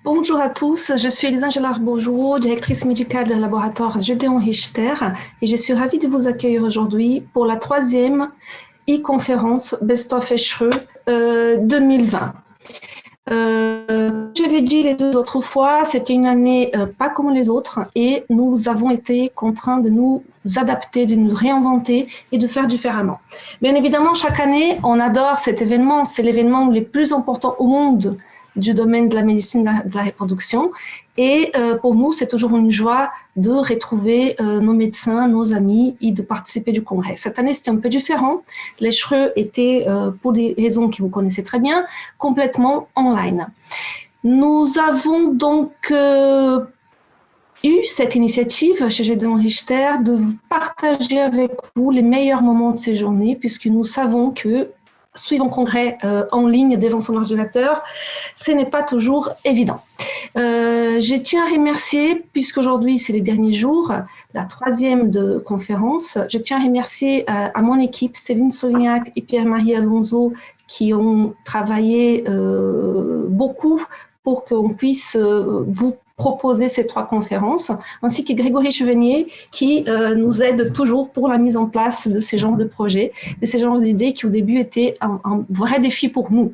Bonjour à tous, je suis Elisangela Bourgeau, directrice médicale du laboratoire Gédéon Richter et je suis ravie de vous accueillir aujourd'hui pour la 3e e-conférence Best of Échereux 2020. Je l'ai dit les 2 autres fois, c'était une année pas comme les autres et nous avons été contraints de nous adapter, de nous réinventer et de faire différemment. Bien évidemment, chaque année, on adore cet événement, c'est l'événement le plus important au monde du domaine de la médecine de la reproduction. Et pour nous, c'est toujours une joie de retrouver nos médecins, nos amis et de participer du congrès. Cette année, c'était un peu différent. L'Échereux était, pour des raisons que vous connaissez très bien, complètement online. Nous avons donc eu cette initiative chez Gédéon Richter de partager avec vous les meilleurs moments de ces journées, puisque nous savons que suivre un congrès en ligne devant son ordinateur, ce n'est pas toujours évident. Je tiens à remercier, puisqu'aujourd'hui c'est les derniers jours, la 3e de conférence, je tiens à remercier à mon équipe, Céline Solignac et Pierre-Marie Alonso, qui ont travaillé beaucoup pour qu'on puisse vous proposer ces 3 conférences, ainsi que Grégory Chevenier qui nous aide toujours pour la mise en place de ces genres de projets, de ces genres d'idées qui au début étaient un vrai défi pour nous.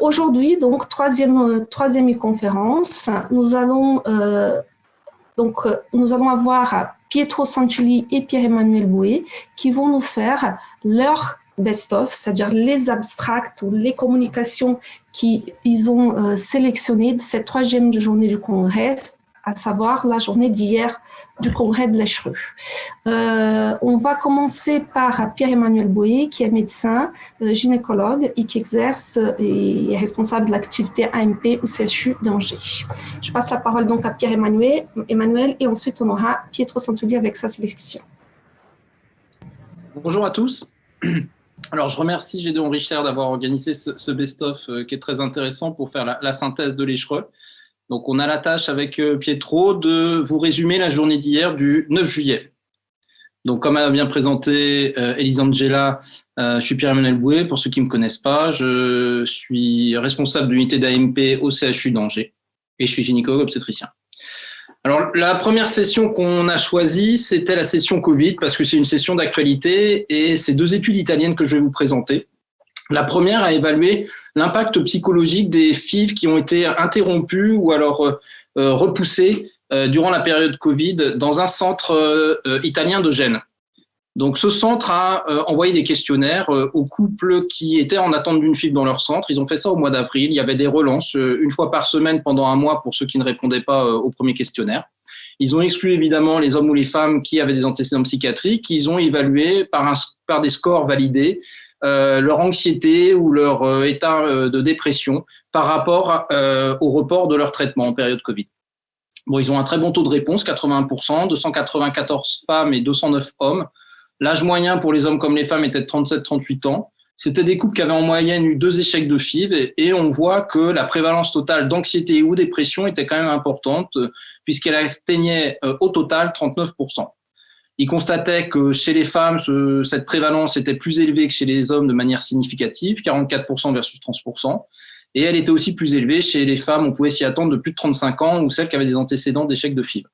Aujourd'hui, donc, 3e conférence, nous allons avoir Pietro Santulli et Pierre-Emmanuel Bouet qui vont nous faire leur best-of, c'est-à-dire les abstracts ou les communications qu'ils ont sélectionnées de cette 3e journée du congrès, à savoir la journée d'hier du congrès de l'Échereux. On va commencer par Pierre-Emmanuel Bouet, qui est médecin, gynécologue et qui exerce et est responsable de l'activité AMP au CHU d'Angers. Je passe la parole donc à Pierre-Emmanuel et ensuite on aura Pietro Santulli avec sa sélection. Bonjour à tous. Alors, je remercie Gédéon Richter d'avoir organisé ce best-of qui est très intéressant pour faire la synthèse de l'Échereux. Donc, on a la tâche avec Pietro de vous résumer la journée d'hier du 9 juillet. Donc, comme a bien présenté Elisangela, je suis Pierre-Emmanuel Bouet. Pour ceux qui ne me connaissent pas, je suis responsable de l'unité d'AMP au CHU d'Angers et je suis gynécologue obstétricien. Alors, la première session qu'on a choisie, c'était la session Covid, parce que c'est une session d'actualité et c'est 2 études italiennes que je vais vous présenter. La première a évalué l'impact psychologique des FIV qui ont été interrompues ou alors repoussées durant la période Covid dans un centre italien de Gênes. Donc, ce centre a envoyé des questionnaires aux couples qui étaient en attente d'une FIV dans leur centre. Ils ont fait ça au mois d'avril. Il y avait des relances 1 fois par semaine pendant 1 mois pour ceux qui ne répondaient pas au premier questionnaire. Ils ont exclu évidemment les hommes ou les femmes qui avaient des antécédents psychiatriques. Ils ont évalué par des scores validés leur anxiété ou leur état de dépression par rapport au report de leur traitement en période Covid. Bon, ils ont un très bon taux de réponse, 81%, 294 femmes et 209 hommes. L'âge moyen pour les hommes comme les femmes était de 37-38 ans. C'était des couples qui avaient en moyenne eu 2 échecs de FIV et on voit que la prévalence totale d'anxiété ou dépression était quand même importante puisqu'elle atteignait au total 39%. Ils constataient que chez les femmes, cette prévalence était plus élevée que chez les hommes de manière significative, 44% versus 30%. Et elle était aussi plus élevée chez les femmes, on pouvait s'y attendre, de plus de 35 ans ou celles qui avaient des antécédents d'échecs de FIV.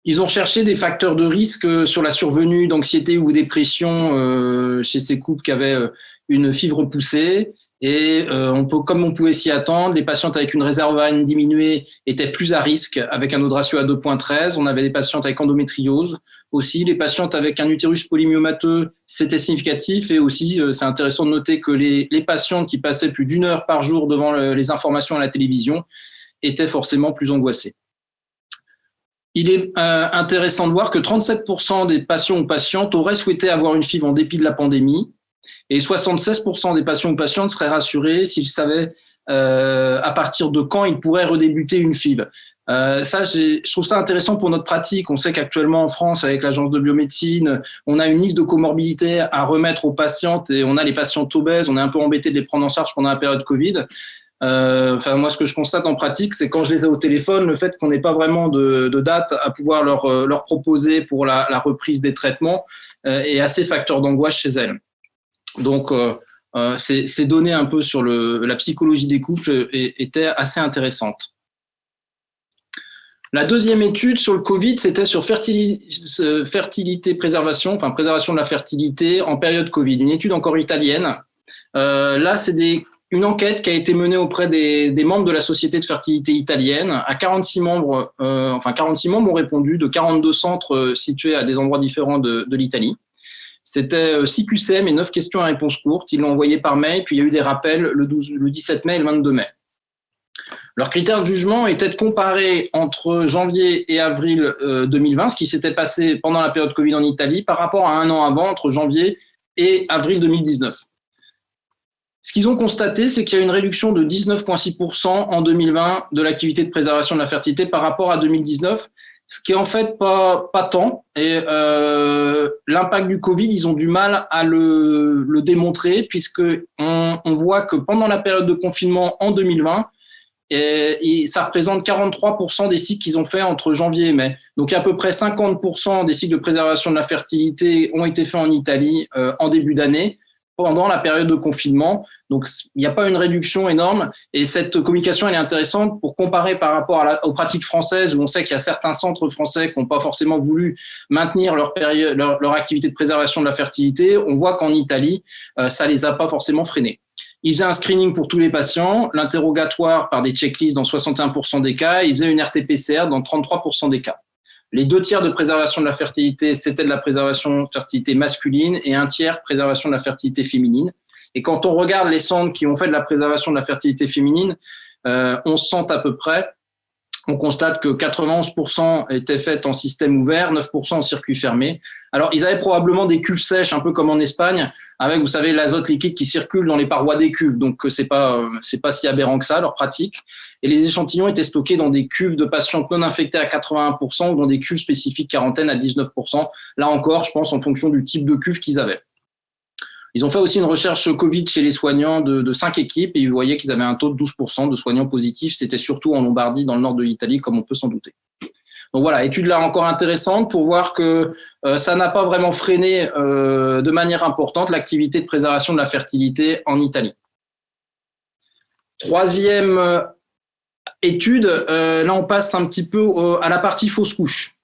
Ils ont cherché des facteurs de risque sur la survenue d'anxiété ou dépression chez ces couples qui avaient une FIV repoussée. Et comme on pouvait s'y attendre, les patientes avec une réserve ovarienne diminuée étaient plus à risque avec un odds ratio à 2,13. On avait des patientes avec endométriose. Aussi, les patientes avec un utérus polymyomateux, c'était significatif. Et aussi, c'est intéressant de noter que les patientes qui passaient plus d'1 heure par jour devant les informations à la télévision étaient forcément plus angoissées. Il est intéressant de voir que 37% des patients ou patientes auraient souhaité avoir une FIV en dépit de la pandémie et 76% des patients ou patientes seraient rassurés s'ils savaient à partir de quand ils pourraient redébuter une FIV. Je trouve ça intéressant pour notre pratique. On sait qu'actuellement en France, avec l'agence de biomédecine, on a une liste de comorbidités à remettre aux patientes et on a les patientes obèses. On est un peu embêté de les prendre en charge pendant la période Covid. Moi, ce que je constate en pratique, c'est quand je les ai au téléphone, le fait qu'on n'ait pas vraiment de date à pouvoir leur proposer pour la reprise des traitements est assez facteur d'angoisse chez elles. Donc, ces données un peu sur la psychologie des couples étaient assez intéressantes. La deuxième étude sur le Covid, c'était sur fertilité préservation, enfin préservation de la fertilité en période Covid. Une étude encore italienne. Là, c'est une enquête qui a été menée auprès des membres de la Société de fertilité italienne. À 46 membres, 46 membres ont répondu de 42 centres situés à des endroits différents de l'Italie. C'était 6 QCM et 9 questions à réponse courte. Ils l'ont envoyé par mail, puis il y a eu des rappels le 17 mai et le 22 mai. Leurs critères de jugement étaient de comparer entre janvier et avril 2020, ce qui s'était passé pendant la période Covid en Italie, par rapport à un an avant, entre janvier et avril 2019. Ce qu'ils ont constaté, c'est qu'il y a une réduction de 19,6% en 2020 de l'activité de préservation de la fertilité par rapport à 2019, ce qui est en fait pas tant. Et l'impact du Covid, ils ont du mal à le démontrer, puisqu'on voit que pendant la période de confinement en 2020, et ça représente 43% des cycles qu'ils ont fait entre janvier et mai. Donc, à peu près 50% des cycles de préservation de la fertilité ont été faits en Italie en début d'année, pendant la période de confinement. Donc, il n'y a pas une réduction énorme. Et cette communication, elle est intéressante pour comparer par rapport aux pratiques françaises, où on sait qu'il y a certains centres français qui n'ont pas forcément voulu maintenir leur activité de préservation de la fertilité. On voit qu'en Italie, ça ne les a pas forcément freinés. Ils faisaient un screening pour tous les patients, l'interrogatoire par des checklists dans 61% des cas, ils faisaient une RT-PCR dans 33% des cas. Les 2 tiers de préservation de la fertilité, c'était de la préservation de fertilité masculine et 1 tiers préservation de la fertilité féminine. Et quand on regarde les centres qui ont fait de la préservation de la fertilité féminine, 11 centres à peu près, on constate que 91% étaient faites en système ouvert, 9% en circuit fermé. Alors, ils avaient probablement des cuves sèches, un peu comme en Espagne, avec, vous savez, l'azote liquide qui circule dans les parois des cuves. Donc, c'est pas si aberrant que ça, leur pratique. Et les échantillons étaient stockés dans des cuves de patientes non infectées à 81% ou dans des cuves spécifiques quarantaine à 19%. Là encore, je pense en fonction du type de cuve qu'ils avaient. Ils ont fait aussi une recherche Covid chez les soignants de 5 équipes et ils voyaient qu'ils avaient un taux de 12% de soignants positifs. C'était surtout en Lombardie, dans le nord de l'Italie, comme on peut s'en douter. Donc voilà, étude là encore intéressante pour voir que ça n'a pas vraiment freiné de manière importante l'activité de préservation de la fertilité en Italie. Troisième étude, là on passe un petit peu à la partie fausse couche.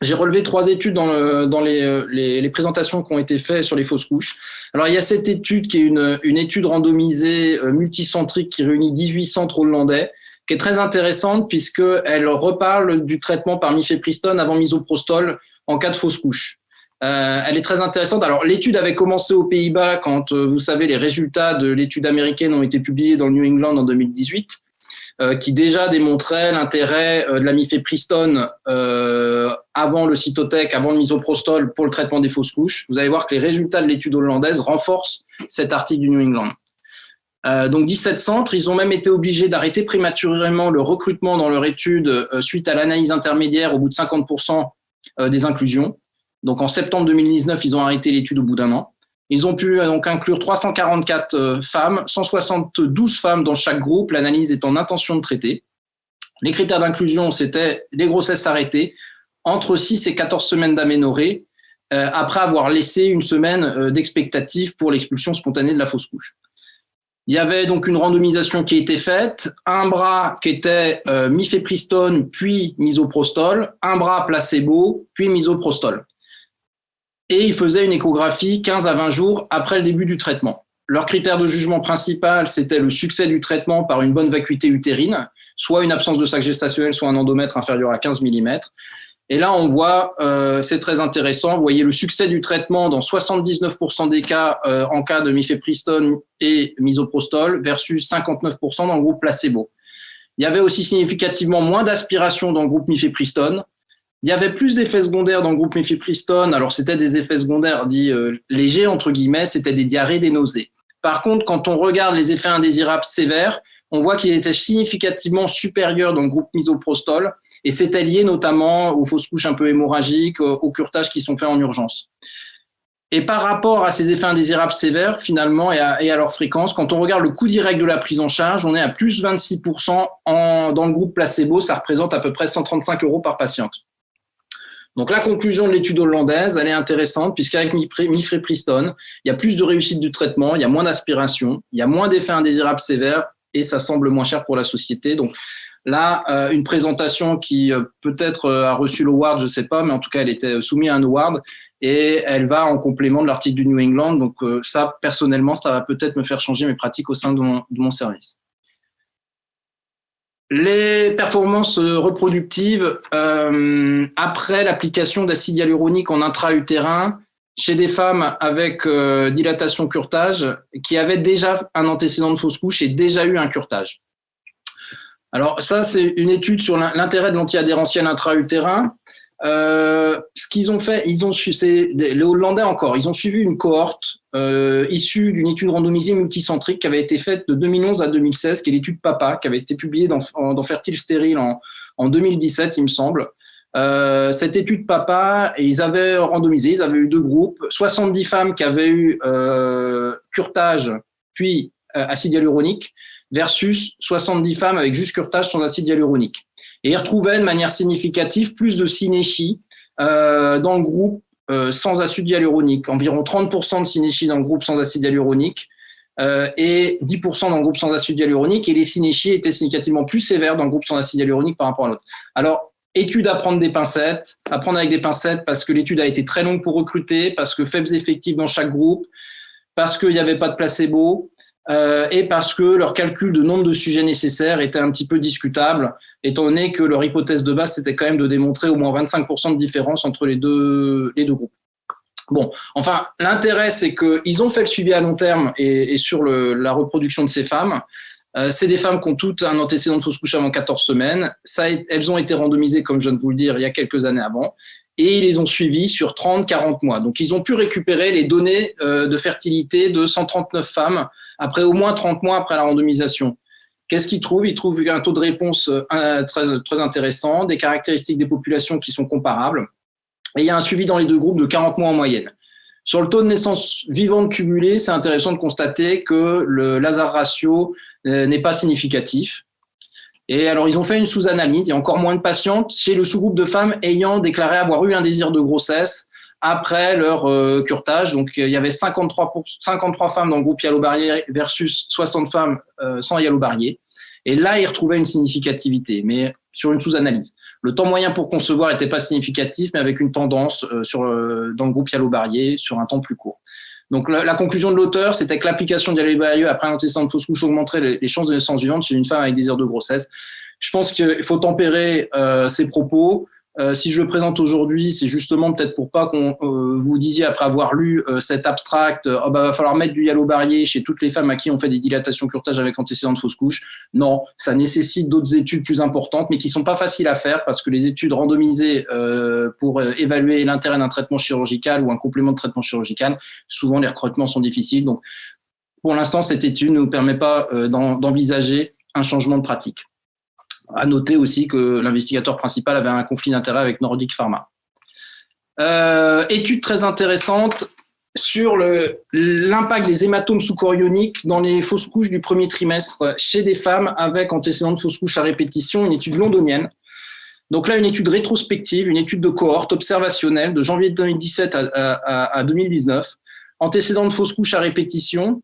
J'ai relevé 3 études dans les présentations qui ont été faites sur les fausses couches. Alors, il y a cette étude qui est une étude randomisée multicentrique qui réunit 18 centres hollandais, qui est très intéressante puisqu'elle reparle du traitement par mifepristone avant misoprostol en cas de fausse couche. Elle est très intéressante. Alors, l'étude avait commencé aux Pays-Bas quand, vous savez, les résultats de l'étude américaine ont été publiés dans le New England en 2018. Qui déjà démontrait l'intérêt de la mifepristone avant le cytotec, avant le misoprostol pour le traitement des fausses couches. Vous allez voir que les résultats de l'étude hollandaise renforcent cet article du New England. Donc 17 centres, ils ont même été obligés d'arrêter prématurément le recrutement dans leur étude suite à l'analyse intermédiaire au bout de 50% des inclusions. Donc en septembre 2019, ils ont arrêté l'étude au bout d'1 an. Ils ont pu donc inclure 344 femmes, 172 femmes dans chaque groupe, l'analyse est en intention de traiter. Les critères d'inclusion, c'était les grossesses arrêtées, entre 6 et 14 semaines d'aménorrhée, après avoir laissé une semaine d'expectative pour l'expulsion spontanée de la fausse couche. Il y avait donc une randomisation qui a été faite, un bras qui était mifepristone puis misoprostol, un bras placebo puis misoprostol. Et ils faisaient une échographie 15 à 20 jours après le début du traitement. Leur critère de jugement principal, c'était le succès du traitement par une bonne vacuité utérine, soit une absence de sac gestationnel, soit un endomètre inférieur à 15 mm. Et là, on voit, c'est très intéressant, vous voyez le succès du traitement dans 79% des cas en cas de mifepristone et misoprostol versus 59% dans le groupe placebo. Il y avait aussi significativement moins d'aspiration dans le groupe mifepristone. Il y avait plus d'effets secondaires dans le groupe mifepristone. Alors, c'était des effets secondaires dits légers, entre guillemets, c'était des diarrhées, des nausées. Par contre, quand on regarde les effets indésirables sévères, on voit qu'il était significativement supérieur dans le groupe misoprostol et c'était lié notamment aux fausses couches un peu hémorragiques, aux curetages qui sont faits en urgence. Et par rapport à ces effets indésirables sévères, finalement, et à leur fréquence, quand on regarde le coût direct de la prise en charge, on est à plus 26% dans le groupe placebo, ça représente à peu près 135 € par patiente. Donc, la conclusion de l'étude hollandaise, elle est intéressante puisqu'avec mifepristone, il y a plus de réussite du traitement, il y a moins d'aspiration, il y a moins d'effets indésirables sévères et ça semble moins cher pour la société. Donc, là, une présentation qui peut-être a reçu l'award, je ne sais pas, mais en tout cas, elle était soumise à un award et elle va en complément de l'article du New England. Donc, ça, personnellement, ça va peut-être me faire changer mes pratiques au sein de mon service. Les performances reproductives après l'application d'acide hyaluronique en intra-utérin chez des femmes avec dilatation curetage qui avaient déjà un antécédent de fausse couche et déjà eu un curetage. Alors ça, c'est une étude sur l'intérêt de l'antiadhérentiel intra-utérin. Ce qu'ils ont fait, c'est les Hollandais encore, ils ont suivi une cohorte issue d'une étude randomisée multicentrique qui avait été faite de 2011 à 2016, qui est l'étude PAPA, qui avait été publiée dans Fertile Stérile en 2017, il me semble. Cette étude PAPA, ils avaient randomisé, ils avaient eu 2 groupes, 70 femmes qui avaient eu curetage puis acide hyaluronique versus 70 femmes avec juste curetage sans acide hyaluronique. Et ils retrouvaient de manière significative plus de synéchie dans le groupe sans acide hyaluronique, environ 30% de synéchie dans le groupe sans acide hyaluronique et 10% dans le groupe sans acide hyaluronique, et les synéchies étaient significativement plus sévères dans le groupe sans acide hyaluronique par rapport à l'autre. Alors, étude à prendre avec des pincettes parce que l'étude a été très longue pour recruter, parce que faibles effectifs dans chaque groupe, parce qu'il n'y avait pas de placebo, et parce que leur calcul de nombre de sujets nécessaires était un petit peu discutable, étant donné que leur hypothèse de base, c'était quand même de démontrer au moins 25% de différence entre les deux groupes. Bon, enfin, l'intérêt, c'est qu'ils ont fait le suivi à long terme et sur la reproduction de ces femmes. C'est des femmes qui ont toutes un antécédent de fausse couche avant 14 semaines. Elles ont été randomisées, comme je viens de vous le dire, il y a quelques années avant. Et ils les ont suivies sur 30-40 mois. Donc, ils ont pu récupérer les données de fertilité de 139 femmes après au moins 30 mois après la randomisation. Qu'est-ce qu'ils trouvent? Ils trouvent un taux de réponse très, très intéressant, des caractéristiques des populations qui sont comparables. Et il y a un suivi dans les 2 groupes de 40 mois en moyenne. Sur le taux de naissance vivante cumulé, c'est intéressant de constater que le Lazar ratio n'est pas significatif. Et alors, ils ont fait une sous-analyse. Il y a encore moins de patientes chez le sous-groupe de femmes ayant déclaré avoir eu un désir de grossesse après leur curetage. Donc, il y avait 53 femmes dans le groupe hyalobarié versus 60 femmes sans hyalobarié. Et là, ils retrouvaient une significativité, mais sur une sous-analyse. Le temps moyen pour concevoir n'était pas significatif, mais avec une tendance dans le groupe hyalobarié sur un temps plus court. Donc, la conclusion de l'auteur, c'était que l'application d'hyalobarié après un antécédent de fausse couche augmenterait les chances de naissance vivante chez une femme avec désir de grossesse. Je pense qu'il faut tempérer ces propos. Si je le présente aujourd'hui, c'est justement peut-être pour pas qu'on vous disiez après avoir lu cet abstract, va falloir mettre du hyalobarié chez toutes les femmes à qui on fait des dilatations curetage avec antécédent de fausse couche. Non, ça nécessite d'autres études plus importantes, mais qui sont pas faciles à faire parce que les études randomisées pour évaluer l'intérêt d'un traitement chirurgical ou un complément de traitement chirurgical, souvent les recrutements sont difficiles. Donc, pour l'instant, cette étude ne nous permet pas d'envisager un changement de pratique. À noter aussi que l'investigateur principal avait un conflit d'intérêt avec Nordic Pharma. Étude très intéressante sur l'impact des hématomes sous-chorioniques dans les fausses couches du premier trimestre chez des femmes avec antécédent de fausse couche à répétition, une étude londonienne. Donc là, une étude rétrospective, une étude de cohorte observationnelle de janvier 2017 à 2019, antécédent de fausse couche à répétition.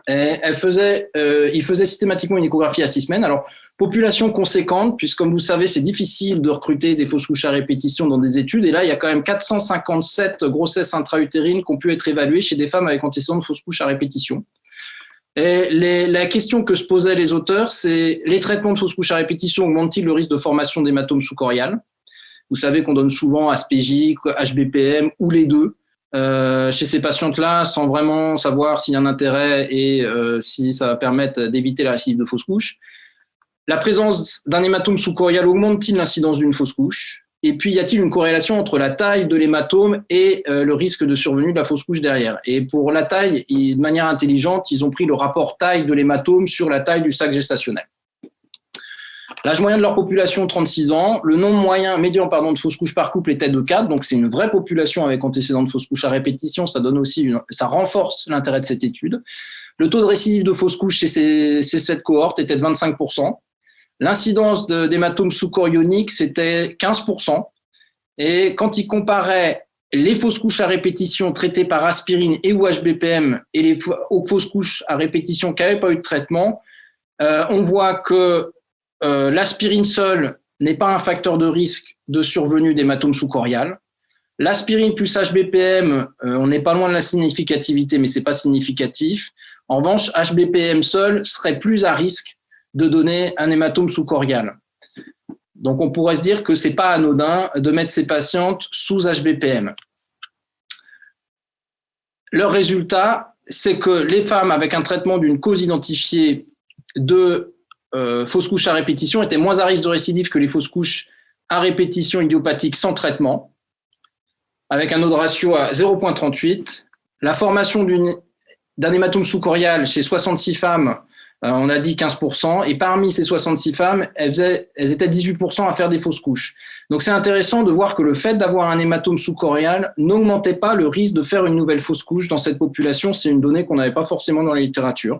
Il faisait systématiquement une échographie à 6 semaines. Alors, population conséquente, puisque comme vous savez, c'est difficile de recruter des fausses couches à répétition dans des études. Et là, il y a quand même 457 grossesses intra-utérines qui ont pu être évaluées chez des femmes avec antécédent de fausse couche à répétition. Et la question que se posaient les auteurs, c'est les traitements de fausse couche à répétition augmentent-ils le risque de formation d'hématomes sous-choriales? Vous savez qu'on donne souvent Aspégique, HBPM ou les deux. Chez ces patientes-là, sans vraiment savoir s'il y a un intérêt et si ça va permettre d'éviter la récidive de fausse couche. La présence d'un hématome sous-chorial augmente-t-il l'incidence d'une fausse couche? Et puis, y a-t-il une corrélation entre la taille de l'hématome et le risque de survenue de la fausse couche derrière? Et pour la taille, de manière intelligente, ils ont pris le rapport taille de l'hématome sur la taille du sac gestationnel. L'âge moyen de leur population, 36 ans. Le nombre médian de fausses couches par couple était de 4. Donc, c'est une vraie population avec antécédent de fausse couche à répétition. Ça donne aussi ça renforce l'intérêt de cette étude. Le taux de récidive de fausse couche chez cette cohorte était de 25%. L'incidence d'hématomes sous-chorioniques, c'était 15%. Et quand il comparait les fausses couches à répétition traitées par aspirine et ou HBPM et les fausses couches à répétition qui n'avaient pas eu de traitement, on voit que l'aspirine seule n'est pas un facteur de risque de survenue d'hématome sous-chorial. L'aspirine plus HBPM, on n'est pas loin de la significativité, mais ce n'est pas significatif. En revanche, HBPM seul serait plus à risque de donner un hématome sous-chorial. Donc, on pourrait se dire que ce n'est pas anodin de mettre ces patientes sous HBPM. Le résultat, c'est que les femmes avec un traitement d'une cause identifiée de fausses couches à répétition étaient moins à risque de récidive que les fausses couches à répétition idiopathique sans traitement, avec un odds ratio à 0,38. La formation d'un hématome sous-chorial chez 66 femmes, on a dit 15%, et parmi ces 66 femmes, elles étaient 18% à faire des fausses couches. Donc c'est intéressant de voir que le fait d'avoir un hématome sous-chorial n'augmentait pas le risque de faire une nouvelle fausse couche dans cette population. C'est une donnée qu'on n'avait pas forcément dans la littérature.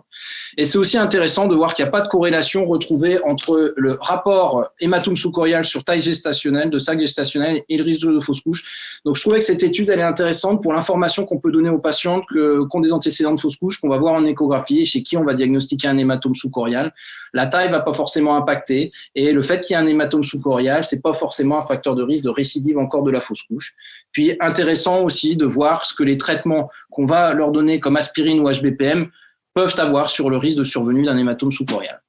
Et c'est aussi intéressant de voir qu'il n'y a pas de corrélation retrouvée entre le rapport hématome sous-chorial sur taille gestationnelle, de sac gestationnel, et le risque de fausse couche. Donc je trouvais que cette étude, elle est intéressante pour l'information qu'on peut donner aux patientes qui ont des antécédents de fausse couche, qu'on va voir en échographie et chez qui on va diagnostiquer un hématome sous-chorial. La taille va pas forcément impacter, et le fait qu'il y ait un hématome sous-chorial, c'est pas forcément un facteur de risque de récidive encore de la fausse couche. Puis intéressant aussi de voir ce que les traitements qu'on va leur donner comme aspirine ou HBPM peuvent avoir sur le risque de survenue d'un hématome sous-chorial.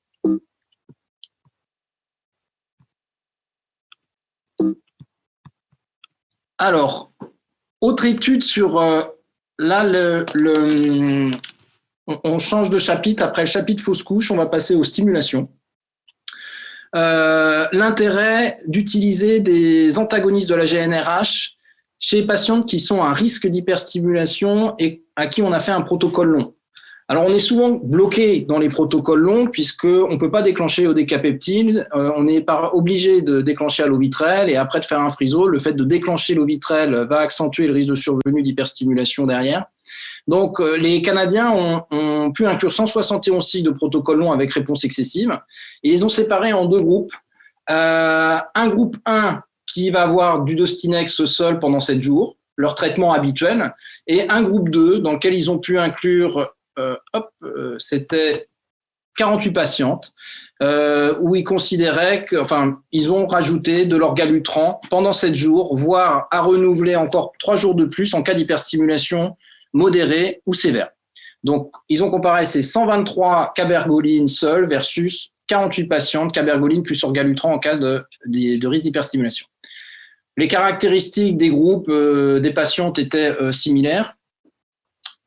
Alors, autre étude sur là, on change de chapitre. Après le chapitre fausse couche, on va passer aux stimulations. L'intérêt d'utiliser des antagonistes de la GnRH chez les patientes qui sont à risque d'hyperstimulation et à qui on a fait un protocole long. Alors, on est souvent bloqué dans les protocoles longs puisqu'on ne peut pas déclencher au décapeptile. On est obligé de déclencher à l'ovitrel et après de faire un frisol. Le fait de déclencher l'ovitrel va accentuer le risque de survenue d'hyperstimulation derrière. Donc, les Canadiens ont pu inclure 171 cycles de protocoles longs avec réponse excessive et ils ont séparé en deux groupes. Un groupe 1 qui va avoir du Dostinex seul pendant 7 jours, leur traitement habituel, et un groupe 2 dans lequel ils ont pu inclure c'était 48 patientes où ils considéraient ils ont rajouté de l'orgalutran pendant 7 jours, voire à renouveler encore 3 jours de plus en cas d'hyperstimulation modérée ou sévère. Donc, ils ont comparé ces 123 cabergolines seules versus 48 patientes cabergoline plus orgalutran en cas de risque d'hyperstimulation. Les caractéristiques des groupes des patientes étaient similaires.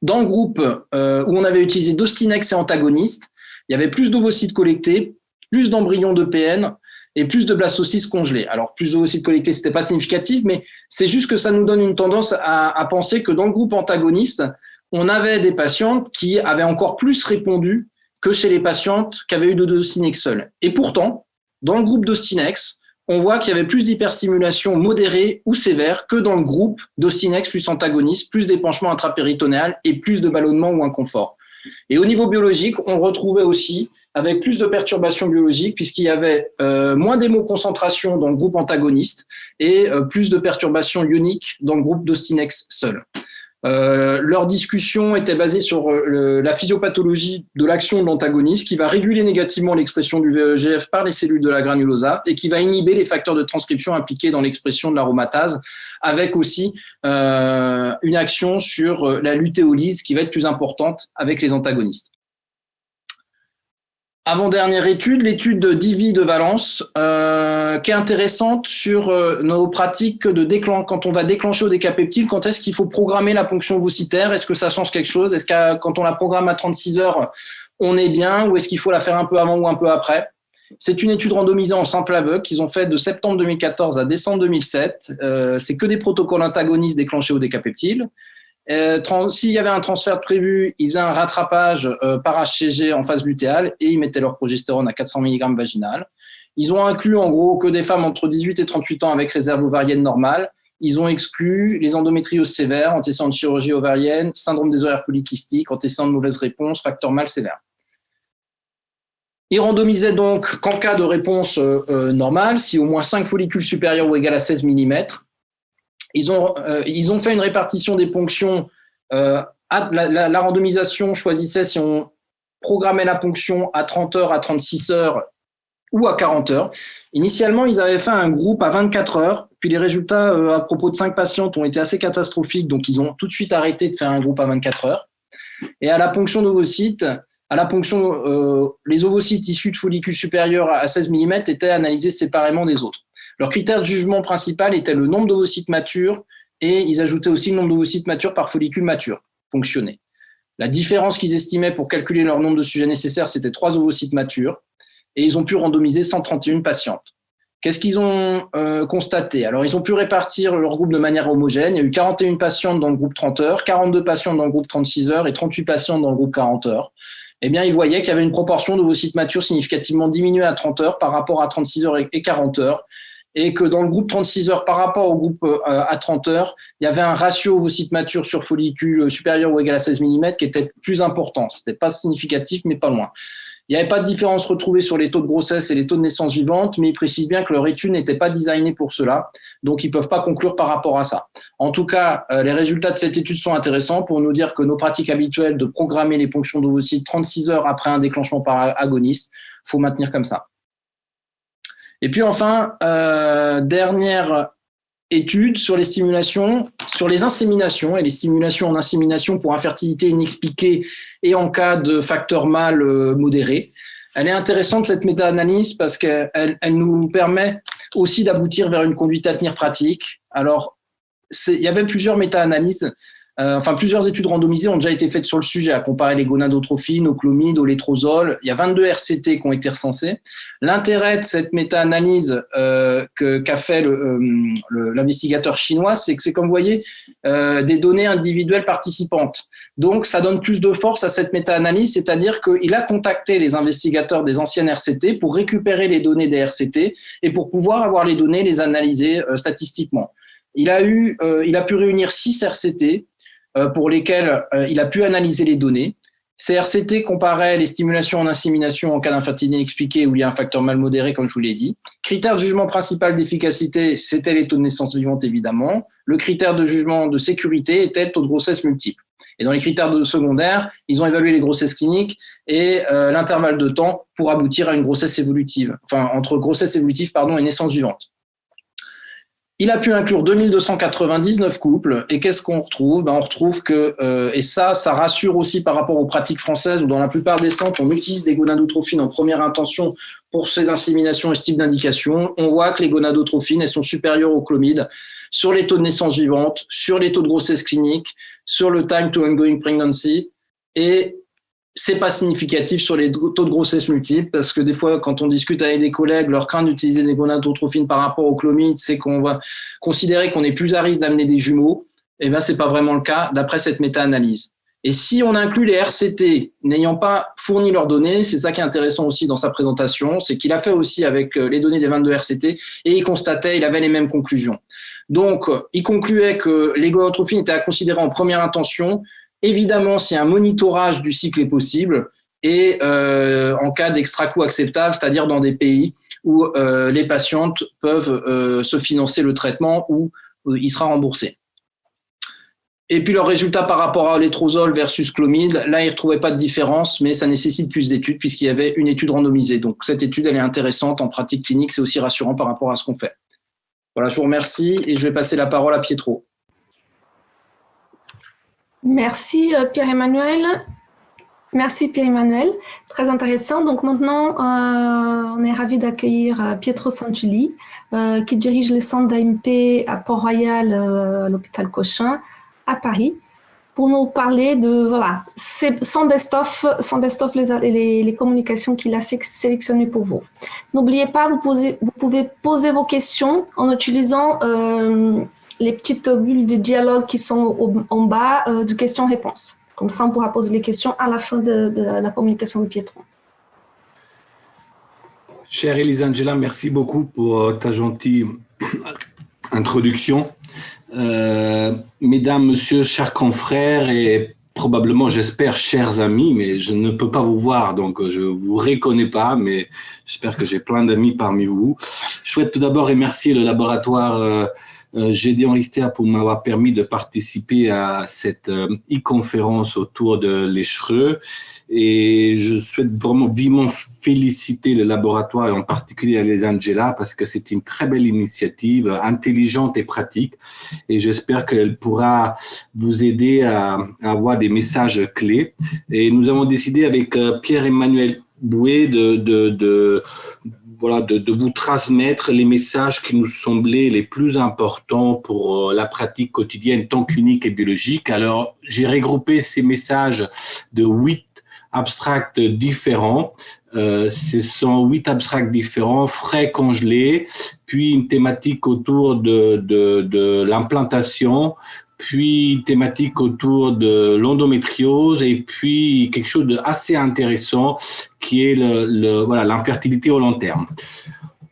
Dans le groupe où on avait utilisé Dostinex et antagonistes, il y avait plus d'ovocytes collectés, plus d'embryons de PN et plus de blastocytes congelés. Alors, plus d'ovocytes collectés, ce n'était pas significatif, mais c'est juste que ça nous donne une tendance à penser que dans le groupe antagoniste, on avait des patientes qui avaient encore plus répondu que chez les patientes qui avaient eu de Dostinex seul. Et pourtant, dans le groupe Dostinex, on voit qu'il y avait plus d'hyperstimulation modérée ou sévère que dans le groupe Dostinex plus antagoniste, plus d'épanchement intrapéritonéal et plus de ballonnement ou inconfort. Et au niveau biologique, on retrouvait aussi avec plus de perturbations biologiques puisqu'il y avait moins d'hémoconcentration dans le groupe antagoniste et plus de perturbations ioniques dans le groupe Dostinex seul. Leur discussion était basée sur la physiopathologie de l'action de l'antagoniste qui va réguler négativement l'expression du VEGF par les cellules de la granulosa et qui va inhiber les facteurs de transcription impliqués dans l'expression de l'aromatase avec aussi une action sur la lutéolyse qui va être plus importante avec les antagonistes. Avant-dernière étude, l'étude d'Ivy de Valence, qui est intéressante sur nos pratiques de quand on va déclencher au décapeptile, quand est-ce qu'il faut programmer la ponction ovocytaire, est-ce que ça change quelque chose, est-ce que quand on la programme à 36 heures, on est bien, ou est-ce qu'il faut la faire un peu avant ou un peu après? C'est une étude randomisée en simple aveugle qu'ils ont fait de septembre 2014 à décembre 2007. C'est que des protocoles antagonistes déclenchés au décapeptile. S'il y avait un transfert prévu, ils faisaient un rattrapage par HCG en phase lutéale et ils mettaient leur progestérone à 400 mg vaginal. Ils ont inclus en gros que des femmes entre 18 et 38 ans avec réserve ovarienne normale. Ils ont exclu les endométrioses sévères, antécédents de chirurgie ovarienne, syndrome des ovaires polykystiques, antécédents de mauvaise réponse, facteur mâle sévère. Ils randomisaient donc qu'en cas de réponse normale, si au moins 5 follicules supérieurs ou égales à 16 mm, ils ont fait une répartition des ponctions. La randomisation choisissait si on programmait la ponction à 30 heures, à 36 heures ou à 40 heures. Initialement, ils avaient fait un groupe à 24 heures, puis les résultats à propos de 5 patientes ont été assez catastrophiques, donc ils ont tout de suite arrêté de faire un groupe à 24 heures. Et à la ponction d'ovocytes, les ovocytes issus de follicules supérieurs à 16 mm étaient analysés séparément des autres. Leur critère de jugement principal était le nombre d'ovocytes matures, et ils ajoutaient aussi le nombre d'ovocytes matures par follicule mature, ponctionné. La différence qu'ils estimaient pour calculer leur nombre de sujets nécessaires, c'était 3 ovocytes matures, et ils ont pu randomiser 131 patientes. Qu'est-ce qu'ils ont constaté? Alors, ils ont pu répartir leur groupe de manière homogène. Il y a eu 41 patientes dans le groupe 30 heures, 42 patientes dans le groupe 36 heures et 38 patientes dans le groupe 40 heures. Eh bien, ils voyaient qu'il y avait une proportion d'ovocytes matures significativement diminuée à 30 heures par rapport à 36 heures et 40 heures. Et que dans le groupe 36 heures par rapport au groupe à 30 heures, il y avait un ratio ovocytes matures sur follicule supérieur ou égal à 16 mm qui était plus important. Ce n'était pas significatif, mais pas loin. Il n'y avait pas de différence retrouvée sur les taux de grossesse et les taux de naissance vivante, mais ils précisent bien que leur étude n'était pas designée pour cela, donc ils ne peuvent pas conclure par rapport à ça. En tout cas, les résultats de cette étude sont intéressants pour nous dire que nos pratiques habituelles de programmer les ponctions d'ovocytes 36 heures après un déclenchement par agoniste, il faut maintenir comme ça. Et puis enfin, dernière étude sur les stimulations, sur les inséminations et les stimulations en insémination pour infertilité inexpliquée et en cas de facteur mâle modéré. Elle est intéressante, cette méta-analyse, parce qu'elle nous permet aussi d'aboutir vers une conduite à tenir pratique. Alors, il y avait plusieurs méta-analyses, plusieurs études randomisées ont déjà été faites sur le sujet, à comparer les gonadotrophines, aux clomides, aux létrozoles. Il y a 22 RCT qui ont été recensés. L'intérêt de cette méta-analyse qu'a fait l'investigateur chinois, c'est que c'est, comme vous voyez, des données individuelles participantes. Donc, ça donne plus de force à cette méta-analyse, c'est-à-dire qu'il a contacté les investigateurs des anciennes RCT pour récupérer les données des RCT et pour pouvoir avoir les données, les analyser statistiquement. Il a pu réunir 6 RCT pour lesquels il a pu analyser les données. Ces RCT comparaient les stimulations en insémination en cas d'infertilité inexpliquée où il y a un facteur mâle modéré, comme je vous l'ai dit. Critère de jugement principal d'efficacité, c'était les taux de naissance vivante, évidemment. Le critère de jugement de sécurité était le taux de grossesse multiple. Et dans les critères de secondaires, ils ont évalué les grossesses cliniques et l'intervalle de temps pour aboutir à une grossesse évolutive, entre grossesse évolutive et naissance vivante. Il a pu inclure 2299 couples. Et qu'est-ce qu'on retrouve? On retrouve que, et ça rassure aussi par rapport aux pratiques françaises où dans la plupart des centres, on utilise des gonadotrophines en première intention pour ces inséminations et ce type d'indication. On voit que les gonadotrophines, elles sont supérieures aux clomides sur les taux de naissance vivante, sur les taux de grossesse clinique, sur le time to ongoing pregnancy. Et c'est pas significatif sur les taux de grossesse multiples parce que des fois, quand on discute avec des collègues, leur crainte d'utiliser des gonadotrophines par rapport aux clomides, c'est qu'on va considérer qu'on est plus à risque d'amener des jumeaux. Eh bien, c'est pas vraiment le cas d'après cette méta-analyse. Et si on inclut les RCT n'ayant pas fourni leurs données, c'est ça qui est intéressant aussi dans sa présentation, c'est qu'il a fait aussi avec les données des 22 RCT et il constatait, il avait les mêmes conclusions. Donc, il concluait que les gonadotrophines étaient à considérer en première intention. Évidemment, si un monitorage du cycle est possible et en cas d'extra-coût acceptable, c'est-à-dire dans des pays où les patientes peuvent se financer le traitement ou il sera remboursé. Et puis, leurs résultats par rapport à létrozole versus clomide, là, ils ne retrouvaient pas de différence, mais ça nécessite plus d'études puisqu'il y avait une étude randomisée. Donc, cette étude, elle est intéressante en pratique clinique, c'est aussi rassurant par rapport à ce qu'on fait. Voilà, je vous remercie et je vais passer la parole à Pietro. Merci Pierre-Emmanuel. Merci Pierre-Emmanuel, très intéressant. Donc maintenant, on est ravis d'accueillir Pietro Santulli, qui dirige le centre d'AMP à Port-Royal, à l'hôpital Cochin, à Paris, pour nous parler de son best-of, les communications qu'il a sélectionnées pour vous. N'oubliez pas, vous pouvez poser vos questions en utilisant les petites bulles de dialogue qui sont en bas de questions-réponses. Comme ça, on pourra poser les questions à la fin de la communication de Pietro. Chère Elisangela, merci beaucoup pour ta gentille introduction. Mesdames, Messieurs, chers confrères et probablement, j'espère, chers amis, mais je ne peux pas vous voir, donc je ne vous reconnais pas, mais j'espère que j'ai plein d'amis parmi vous. Je souhaite tout d'abord remercier le laboratoire Gédéon Richter pour m'avoir permis de participer à cette e-conférence autour de l'échereux. Et je souhaite vraiment vivement féliciter le laboratoire et en particulier les Angela parce que c'est une très belle initiative, intelligente et pratique. Et j'espère qu'elle pourra vous aider à avoir des messages clés. Et nous avons décidé avec Pierre-Emmanuel Bouet de vous transmettre les messages qui nous semblaient les plus importants pour la pratique quotidienne tant qu'unique et biologique. Alors, j'ai regroupé ces messages de 8 abstracts différents. Ce sont 8 abstracts différents, frais congelés, puis une thématique autour de l'implantation, puis une thématique autour de l'endométriose et puis quelque chose d'assez intéressant qui est l'infertilité au long terme.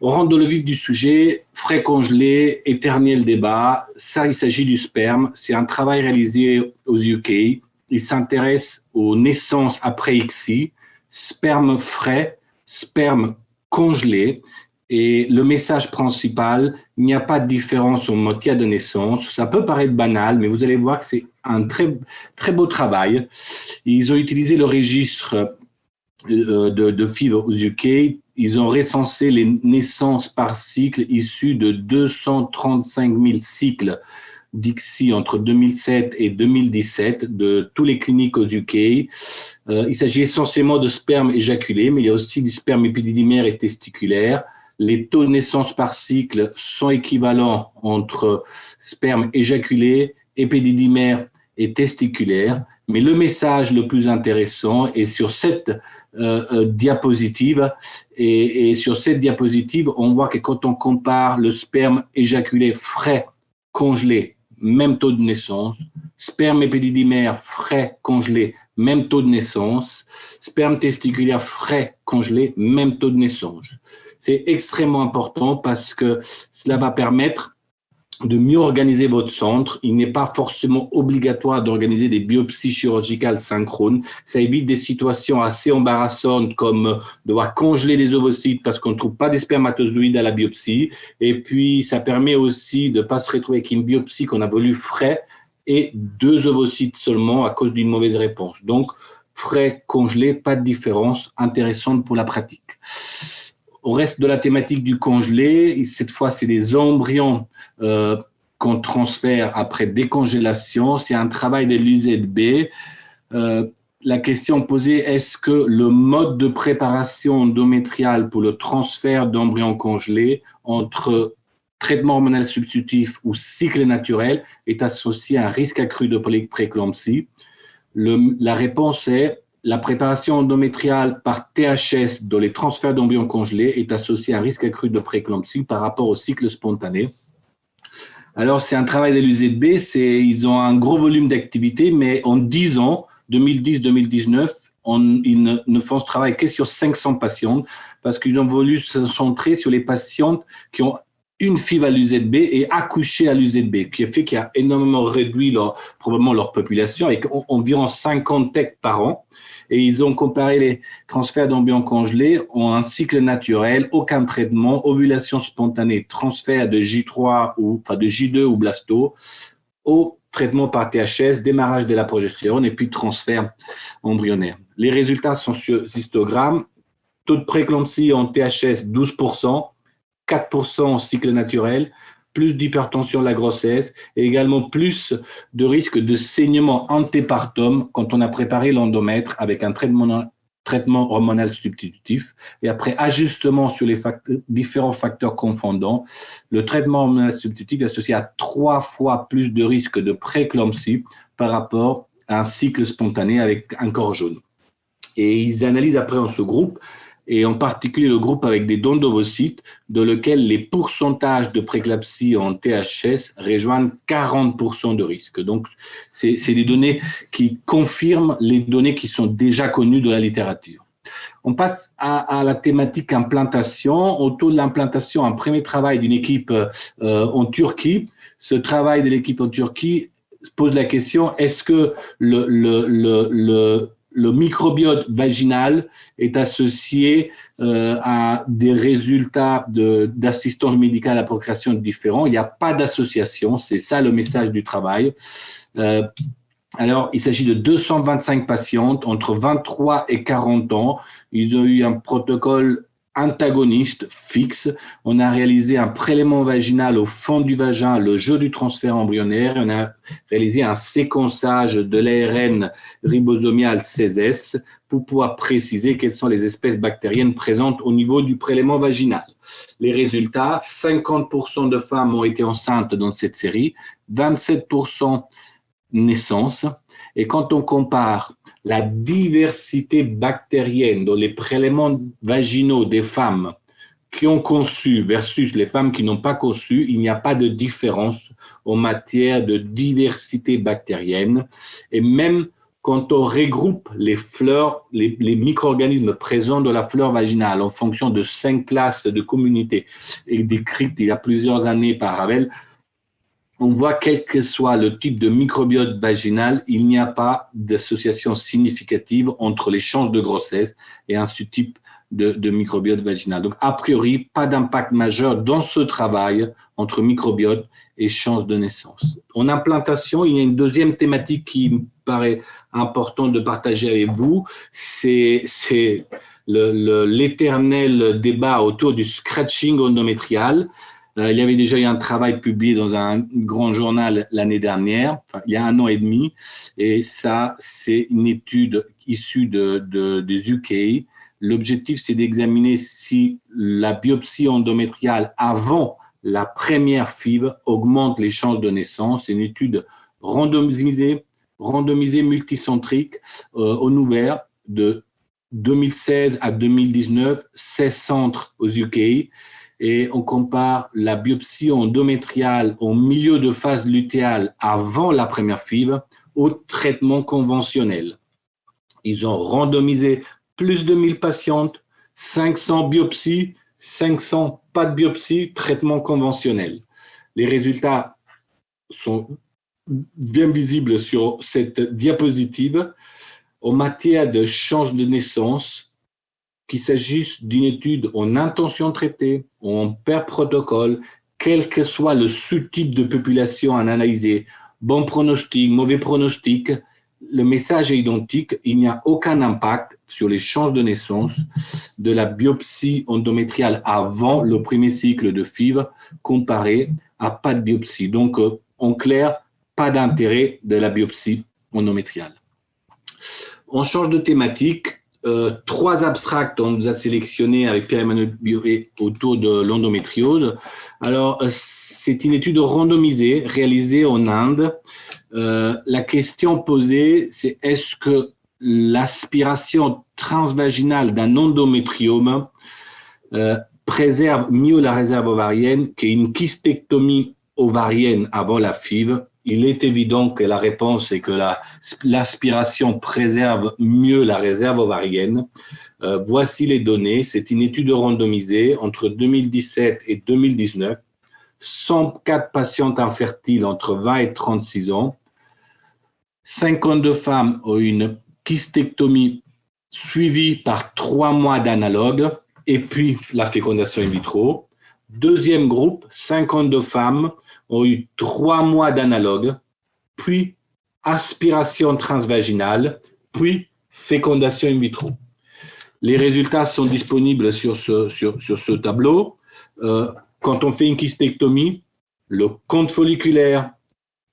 On rentre dans le vif du sujet, frais congelés, éternel débat. Ça, il s'agit du sperme. C'est un travail réalisé aux UK. Il s'intéresse aux naissances après ICSI, sperme frais, sperme congelé. Et le message principal, il n'y a pas de différence en matière de naissance. Ça peut paraître banal, mais vous allez voir que c'est un très, très beau travail. Ils ont utilisé le registre de FIV aux UK. Ils ont recensé les naissances par cycle issues de 235 000 cycles d'ICSI entre 2007 et 2017 de tous les cliniques aux UK. Il s'agit essentiellement de sperme éjaculé, mais il y a aussi du sperme épididymère et testiculaire. Les taux de naissance par cycle sont équivalents entre sperme éjaculé, épididymère et testiculaire. Mais le message le plus intéressant est sur cette diapositive. Et sur cette diapositive, on voit que quand on compare le sperme éjaculé frais, congelé, même taux de naissance, sperme épididymère frais, congelé, même taux de naissance, sperme testiculaire frais, congelé, même taux de naissance. C'est extrêmement important parce que cela va permettre de mieux organiser votre centre. Il n'est pas forcément obligatoire d'organiser des biopsies chirurgicales synchrones. Ça évite des situations assez embarrassantes comme devoir congeler des ovocytes parce qu'on ne trouve pas des spermatozoïdes à la biopsie. Et puis, ça permet aussi de ne pas se retrouver avec une biopsie qu'on a voulu frais et 2 ovocytes seulement à cause d'une mauvaise réponse. Donc, frais, congelés, pas de différence intéressante pour la pratique. Au reste de la thématique du congelé, cette fois, c'est des embryons qu'on transfère après décongélation. C'est un travail de l'UZB. La question posée, est-ce que le mode de préparation endométriale pour le transfert d'embryons congelés entre traitement hormonal substitutif ou cycle naturel est associé à un risque accru de prééclampsie? La réponse est la préparation endométriale par THS dans les transferts d'embryons congelés est associée à un risque accru de prééclampsie par rapport au cycle spontané. Alors, c'est un travail de l'UZB, ils ont un gros volume d'activité, mais en 10 ans, 2010-2019, ils ne font ce travail que sur 500 patientes parce qu'ils ont voulu se centrer sur les patientes qui ont une FIV à l'UZB et accouché à l'UZB, qui a fait qu'il a énormément réduit probablement leur population avec environ 50 TEC par an. Et ils ont comparé les transferts d'embryons congelés en un cycle naturel, aucun traitement, ovulation spontanée, transfert de J3 de J2 ou blasto, au traitement par THS, démarrage de la progestérone et puis transfert embryonnaire. Les résultats sont sur histogramme. Taux de prééclampsie en THS 12%, 4% en cycle naturel, plus d'hypertension de la grossesse et également plus de risque de saignement antépartum quand on a préparé l'endomètre avec un traitement hormonal substitutif. Et après ajustement sur les différents facteurs confondants, le traitement hormonal substitutif est associé à 3 fois plus de risque de prééclampsie par rapport à un cycle spontané avec un corps jaune. Et ils analysent après en ce groupe, et en particulier le groupe avec des dons d'ovocytes, dans lequel les pourcentages de prééclampsie en THS rejoignent 40% de risque. Donc, c'est des données qui confirment les données qui sont déjà connues de la littérature. On passe à la thématique implantation. Autour de l'implantation, un premier travail d'une équipe en Turquie. Ce travail de l'équipe en Turquie pose la question, est-ce que le microbiote vaginal est associé à des résultats d'assistance médicale à la procréation différents. Il n'y a pas d'association, c'est ça le message du travail. Alors, il s'agit de 225 patientes entre 23 et 40 ans. Ils ont eu un protocole antagoniste fixe. On a réalisé un prélèvement vaginal au fond du vagin le jour du transfert embryonnaire. On a réalisé un séquençage de l'ARN ribosomial 16S pour pouvoir préciser quelles sont les espèces bactériennes présentes au niveau du prélèvement vaginal. Les résultats, 50% de femmes ont été enceintes dans cette série, 27% naissance. Et quand on compare la diversité bactérienne dans les prélèvements vaginaux des femmes qui ont conçu versus les femmes qui n'ont pas conçu, il n'y a pas de différence en matière de diversité bactérienne. Et même quand on regroupe les fleurs, les micro-organismes présents dans la fleur vaginale en fonction de 5 classes de communautés et décrites il y a plusieurs années par Ravel, on voit quel que soit le type de microbiote vaginal, il n'y a pas d'association significative entre les chances de grossesse et un type de microbiote vaginal. Donc, a priori, pas d'impact majeur dans ce travail entre microbiote et chances de naissance. En implantation, il y a une deuxième thématique qui me paraît importante de partager avec vous, c'est l'éternel débat autour du scratching endométrial. Il y avait déjà eu un travail publié dans un grand journal l'année dernière, il y a 1 an et demi, et ça, c'est une étude issue des UK. L'objectif, c'est d'examiner si la biopsie endométriale avant la première FIV augmente les chances de naissance. C'est une étude randomisée multicentrique en ouvert de 2016 à 2019, 16 centres aux UK. Et on compare la biopsie endométriale au milieu de phase lutéale avant la première FIV au traitement conventionnel. Ils ont randomisé plus de 1000 patientes, 500 biopsies, 500 pas de biopsie, traitement conventionnel. Les résultats sont bien visibles sur cette diapositive. En matière de chances de naissance, qu'il s'agisse d'une étude en intention traitée ou en per protocole, quel que soit le sous-type de population à analyser, bon pronostic, mauvais pronostic, le message est identique, il n'y a aucun impact sur les chances de naissance de la biopsie endométriale avant le premier cycle de FIV comparé à pas de biopsie. Donc, en clair, pas d'intérêt de la biopsie endométriale. On change de thématique. 3 abstracts on nous a sélectionnés avec Pierre-Emmanuel Bioré autour de l'endométriose. Alors, c'est une étude randomisée réalisée en Inde. La question posée, c'est est-ce que l'aspiration transvaginale d'un endométriome préserve mieux la réserve ovarienne qu'une kystectomie ovarienne avant la FIV? Il est évident que la réponse est que l'aspiration préserve mieux la réserve ovarienne. Voici les données. C'est une étude randomisée entre 2017 et 2019. 104 patientes infertiles entre 20 et 36 ans. 52 femmes ont une kystectomie suivie par 3 mois d'analogue et puis la fécondation in vitro. Deuxième groupe, 52 femmes ont eu 3 mois d'analogue, puis aspiration transvaginale, puis fécondation in vitro. Les résultats sont disponibles sur ce tableau. Quand on fait une kystectomie, le compte folliculaire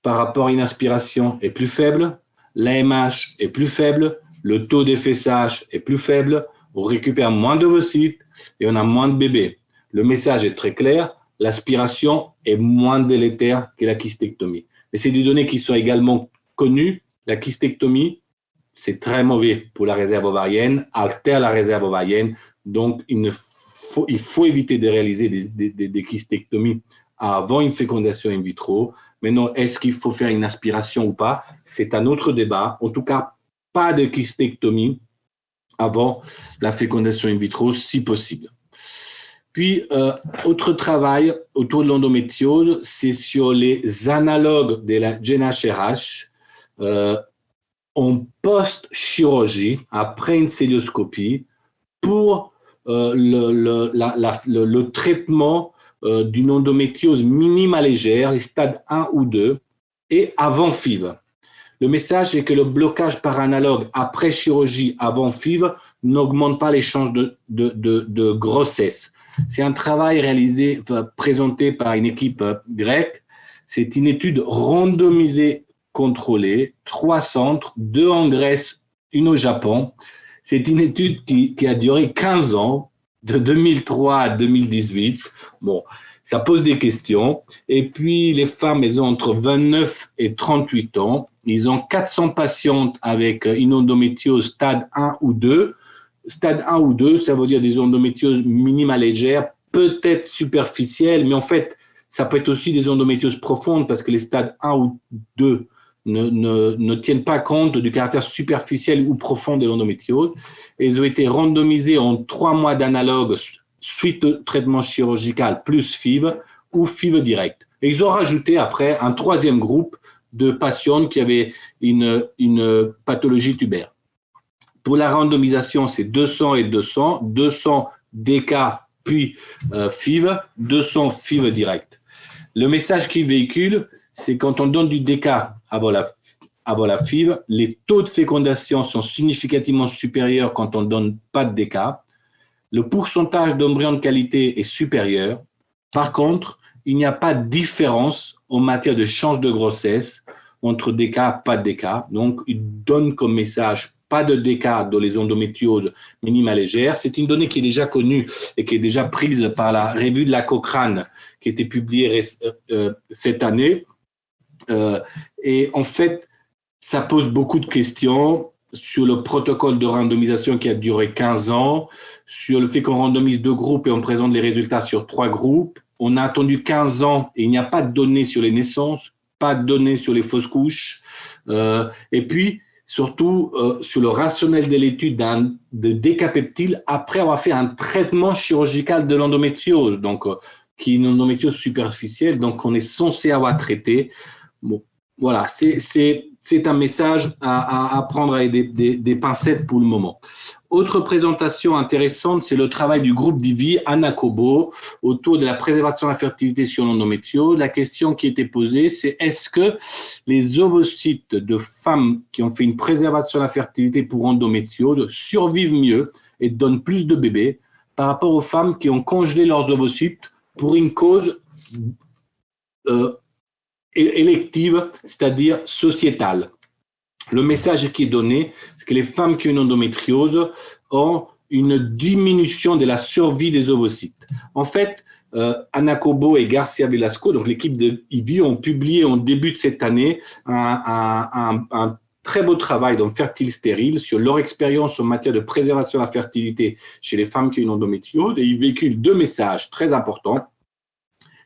par rapport à une aspiration est plus faible, l'AMH est plus faible, le taux d'FSH est plus faible, on récupère moins d'ovocytes et on a moins de bébés. Le message est très clair, l'aspiration est moins délétère que la kystectomie. Mais c'est des données qui sont également connues. La kystectomie, c'est très mauvais pour la réserve ovarienne, altère la réserve ovarienne. Donc, il faut éviter de réaliser des kystectomies avant une fécondation in vitro. Maintenant, est-ce qu'il faut faire une aspiration ou pas? C'est un autre débat. En tout cas, pas de kystectomie avant la fécondation in vitro, si possible. Puis, autre travail autour de l'endométriose, c'est sur les analogues de la GnRH. en post-chirurgie, après une cœlioscopie, pour le traitement d'une endométriose minime à légère, les stades 1 ou 2, et avant FIV. Le message est que le blocage par analogue après chirurgie avant FIV n'augmente pas les chances de grossesse. C'est un travail présenté par une équipe grecque. C'est une étude randomisée contrôlée, 3 centres, 2 en Grèce, 1 au Japon. C'est une étude qui a duré 15 ans, de 2003 à 2018. Bon, ça pose des questions. Et puis, les femmes, elles ont entre 29 et 38 ans. Ils ont 400 patientes avec une endométriose stade 1 ou 2. Stade 1 ou 2, ça veut dire des endométrioses minimes à légères, peut-être superficielles, mais en fait, ça peut être aussi des endométrioses profondes parce que les stades 1 ou 2 ne tiennent pas compte du caractère superficiel ou profond de l'endométriose. Elles ont été randomisées en 3 mois d'analogue suite au traitement chirurgical plus FIV ou FIV direct. Et ils ont rajouté après un 3e groupe de patientes qui avaient une pathologie tubaire. Pour la randomisation, c'est 200 et 200, 200 DK puis FIV, 200 FIV direct. Le message qu'il véhicule, c'est quand on donne du DK avant la FIV, les taux de fécondation sont significativement supérieurs quand on ne donne pas de DK. Le pourcentage d'embryons de qualité est supérieur. Par contre, il n'y a pas de différence en matière de chance de grossesse entre DK et pas de DK. Donc, il donne comme message pas de DK dans les endométrioses minimes à légères. C'est une donnée qui est déjà connue et qui est déjà prise par la revue de la Cochrane qui a été publiée cette année. Et en fait, ça pose beaucoup de questions sur le protocole de randomisation qui a duré 15 ans, sur le fait qu'on randomise 2 groupes et on présente les résultats sur 3 groupes. On a attendu 15 ans et il n'y a pas de données sur les naissances, pas de données sur les fausses couches. Et puis, surtout sur le rationnel de l'étude de décapeptile après avoir fait un traitement chirurgical de l'endométriose, donc qui est une endométriose superficielle, donc on est censé avoir traité. Bon, voilà, c'est un message à prendre avec des pincettes pour le moment. Autre présentation intéressante, c'est le travail du groupe d'Ivy, Anna Cobo, autour de la préservation de la fertilité sur l'endométriose. La question qui était posée, c'est est-ce que les ovocytes de femmes qui ont fait une préservation de la fertilité pour endométriose survivent mieux et donnent plus de bébés par rapport aux femmes qui ont congelé leurs ovocytes pour une cause élective, c'est-à-dire sociétale. Le message qui est donné, c'est que les femmes qui ont une endométriose ont une diminution de la survie des ovocytes. En fait, Anna Cobo et Garcia Velasco, donc l'équipe de IVI, ont publié en début de cette année un très beau travail dans Fertile Stérile sur leur expérience en matière de préservation de la fertilité chez les femmes qui ont une endométriose. Et ils véhiculent 2 messages très importants.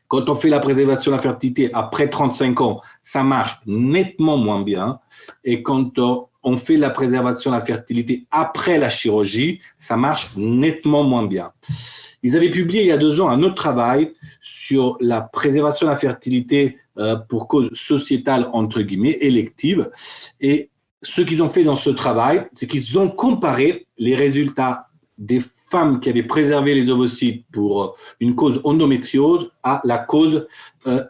Quand on fait la préservation de la fertilité après 35 ans, ça marche nettement moins bien. Et quand on fait la préservation de la fertilité après la chirurgie, ça marche nettement moins bien. Ils avaient publié il y a 2 ans un autre travail sur la préservation de la fertilité pour cause sociétale, entre guillemets, élective. Et ce qu'ils ont fait dans ce travail, c'est qu'ils ont comparé les résultats des femmes qui avaient préservé les ovocytes pour une cause endométriose à la cause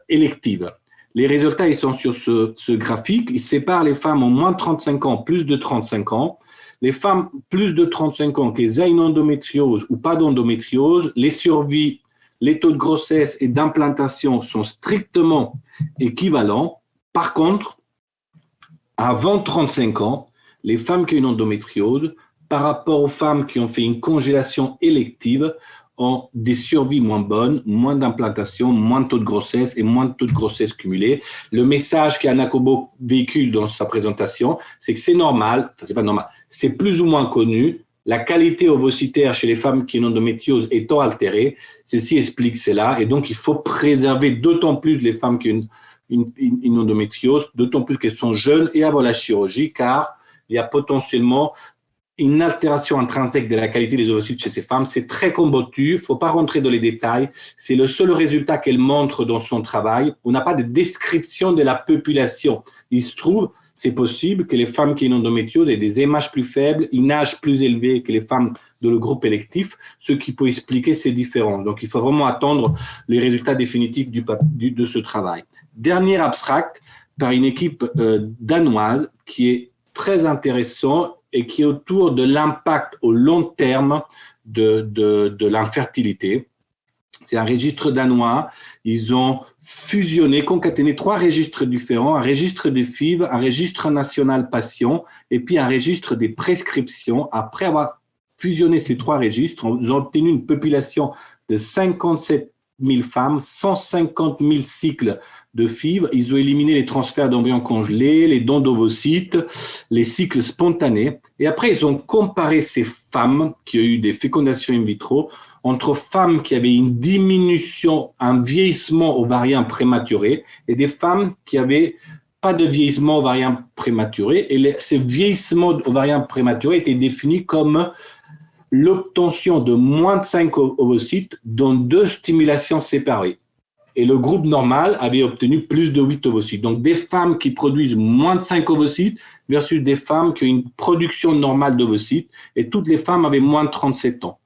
élective. Les résultats, ils sont sur ce graphique. Ils séparent les femmes en moins de 35 ans, plus de 35 ans. Les femmes plus de 35 ans qui aient une endométriose ou pas d'endométriose, les survies, les taux de grossesse et d'implantation sont strictement équivalents. Par contre, avant 35 ans, les femmes qui ont une endométriose, par rapport aux femmes qui ont fait une congélation élective, ont des survies moins bonnes, moins d'implantation, moins de taux de grossesse et moins de taux de grossesse cumulés. Le message qu'Anna Cobo véhicule dans sa présentation, c'est que c'est normal, enfin c'est pas normal, c'est plus ou moins connu, la qualité ovocytaire chez les femmes qui ont une endométriose étant altérée, ceci explique cela, et donc il faut préserver d'autant plus les femmes qui ont une endométriose, d'autant plus qu'elles sont jeunes et avant la chirurgie, car il y a potentiellement une altération intrinsèque de la qualité des ovocytes chez ces femmes. C'est très combattu, il ne faut pas rentrer dans les détails. C'est le seul résultat qu'elle montre dans son travail. On n'a pas de description de la population. Il se trouve, c'est possible que les femmes qui ont une endométriose aient des MH plus faibles, une âge plus élevé que les femmes de le groupe électif, ce qui peut expliquer ces différences. Donc, il faut vraiment attendre les résultats définitifs de ce travail. Dernier abstract par une équipe danoise qui est très intéressant et qui est autour de l'impact au long terme de l'infertilité. C'est un registre danois. Ils ont fusionné, concaténé 3 registres différents, un registre des FIV, un registre national patient et puis un registre des prescriptions. Après avoir fusionné ces 3 registres, ils ont obtenu une population de 57 000 femmes, 150 000 cycles de FIV. Ils ont éliminé les transferts d'embryons congelés, les dons d'ovocytes, les cycles spontanés. Et après, ils ont comparé ces femmes qui ont eu des fécondations in vitro entre femmes qui avaient une diminution, un vieillissement ovarien prématuré et des femmes qui avaient pas de vieillissement ovarien prématuré. Et ces vieillissements ovariens prématurés étaient définis comme l'obtention de moins de 5 ovocytes dans 2 stimulations séparées. Et le groupe normal avait obtenu plus de 8 ovocytes. Donc, des femmes qui produisent moins de 5 ovocytes versus des femmes qui ont une production normale d'ovocytes. Et toutes les femmes avaient moins de 37 ans.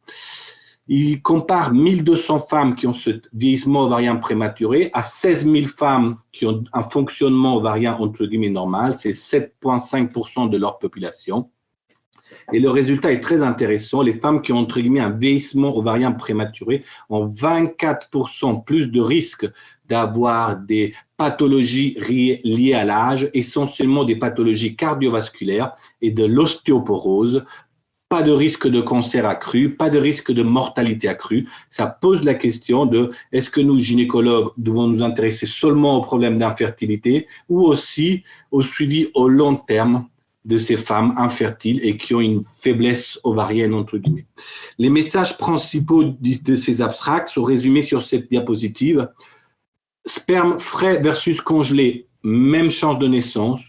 Il compare 1200 femmes qui ont ce vieillissement ovarien prématuré à 16 000 femmes qui ont un fonctionnement ovarien entre guillemets normal. C'est 7,5% de leur population. Et le résultat est très intéressant. Les femmes qui ont entre guillemets un vieillissement ovarien prématuré ont 24% plus de risque d'avoir des pathologies liées à l'âge, essentiellement des pathologies cardiovasculaires et de l'ostéoporose. Pas de risque de cancer accru, pas de risque de mortalité accrue. Ça pose la question de est-ce que nous, gynécologues, devons nous intéresser seulement aux problèmes d'infertilité ou aussi au suivi au long terme de ces femmes infertiles et qui ont une faiblesse ovarienne, entre guillemets. Les messages principaux de ces abstracts sont résumés sur cette diapositive. Sperme frais versus congelé, même chance de naissance.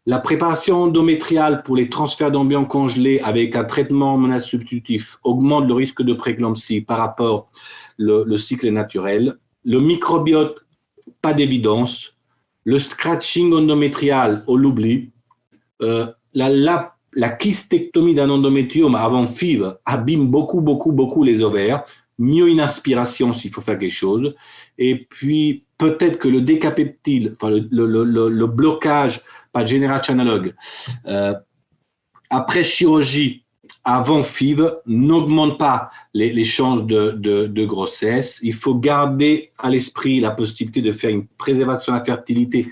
La préparation endométriale pour les transferts d'embryons congelés avec un traitement hormonal substitutif augmente le risque de prééclampsie par rapport au cycle naturel. Le microbiote, pas d'évidence. Le scratching endométrial, on l'oublie. La kystectomie d'un endométrium avant FIV abîme beaucoup les ovaires. Mieux une aspiration s'il faut faire quelque chose. Et puis, peut-être que le décapeptyle, enfin le blocage, pas de génération analogue, après chirurgie, avant FIV, n'augmente pas les chances de grossesse. Il faut garder à l'esprit la possibilité de faire une préservation de la fertilité,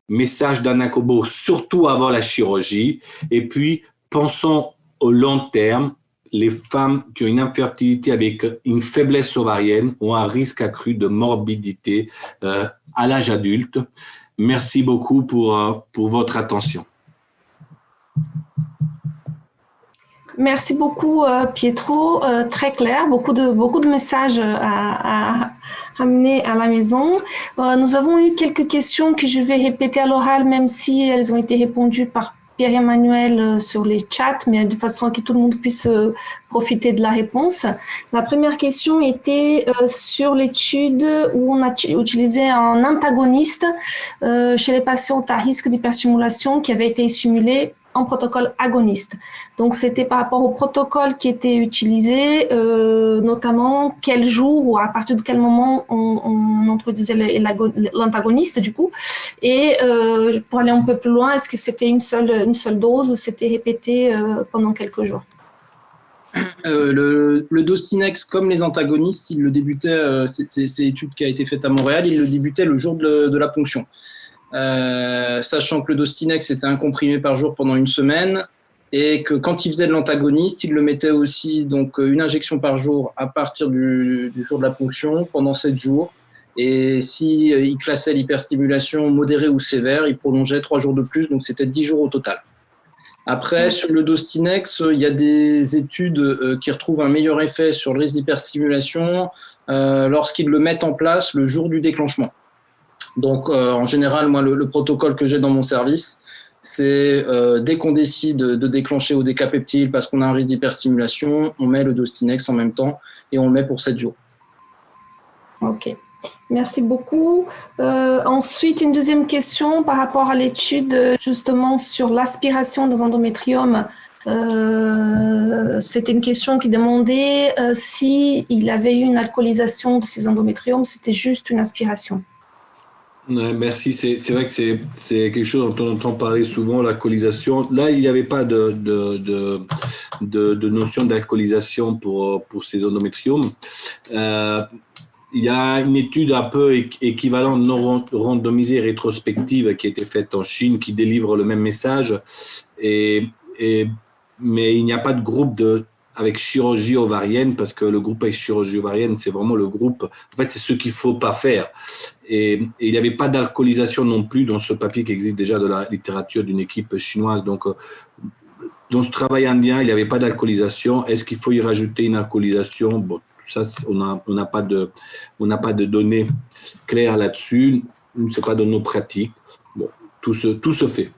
message d'Anna Cobo, surtout avant la chirurgie. Et puis, pensons au long terme. Les femmes qui ont une infertilité avec une faiblesse ovarienne ont un risque accru de morbidité à l'âge adulte. Merci beaucoup pour votre attention. Merci beaucoup, Pietro. Très clair, beaucoup de messages à ramener à la maison. Nous avons eu quelques questions que je vais répéter à l'oral, même si elles ont été répondues par Pierre-Emmanuel sur les chats, mais de façon à que tout le monde puisse profiter de la réponse. La première question était sur l'étude où on a utilisé un antagoniste chez les patients à risque d'hyperstimulation qui avait été simulé en protocole agoniste. Donc, c'était par rapport au protocole qui était utilisé, notamment quel jour ou à partir de quel moment on introduisait l'antagoniste, du coup. Et pour aller un peu plus loin, est-ce que c'était une seule dose ou c'était répété pendant quelques jours? Le Dostinex, comme les antagonistes, il le débutait, c'est étude qui a été faite à Montréal, il le débutait le jour de la ponction. Sachant que le Dostinex était un comprimé par jour pendant une semaine et que quand il faisait de l'antagoniste, il le mettait aussi donc une injection par jour à partir du jour de la ponction pendant 7 jours. Et si il classait l'hyperstimulation modérée ou sévère, il prolongeait 3 jours de plus, donc c'était 10 jours au total. Après, sur le Dostinex, il y a des études qui retrouvent un meilleur effet sur le risque d'hyperstimulation lorsqu'ils le mettent en place le jour du déclenchement. Donc, en général, moi, le protocole que j'ai dans mon service, c'est dès qu'on décide de déclencher au décapeptile parce qu'on a un risque d'hyperstimulation, on met le Dostinex en même temps et on le met pour 7 jours. Ok, merci beaucoup. Ensuite, une deuxième question par rapport à l'étude justement sur l'aspiration des endométriomes. C'était une question qui demandait s'il avait eu une alcoolisation de ces endométriomes, c'était juste une aspiration. Ouais, merci, c'est vrai que c'est quelque chose dont on entend parler souvent, l'alcoolisation. Là, il n'y avait pas de notion d'alcoolisation pour ces endométriomes. Il y a une étude un peu équivalente non randomisée rétrospective qui a été faite en Chine qui délivre le même message, mais il n'y a pas de groupe avec chirurgie ovarienne parce que le groupe avec chirurgie ovarienne, c'est vraiment le groupe, en fait, c'est ce qu'il ne faut pas faire. Et il n'y avait pas d'alcoolisation non plus dans ce papier qui existe déjà de la littérature d'une équipe chinoise. Donc, dans ce travail indien, il n'y avait pas d'alcoolisation. Est-ce qu'il faut y rajouter une alcoolisation? Bon, ça, on n'a pas de données claires là-dessus. Ce n'est pas dans nos pratiques. Bon, tout se fait.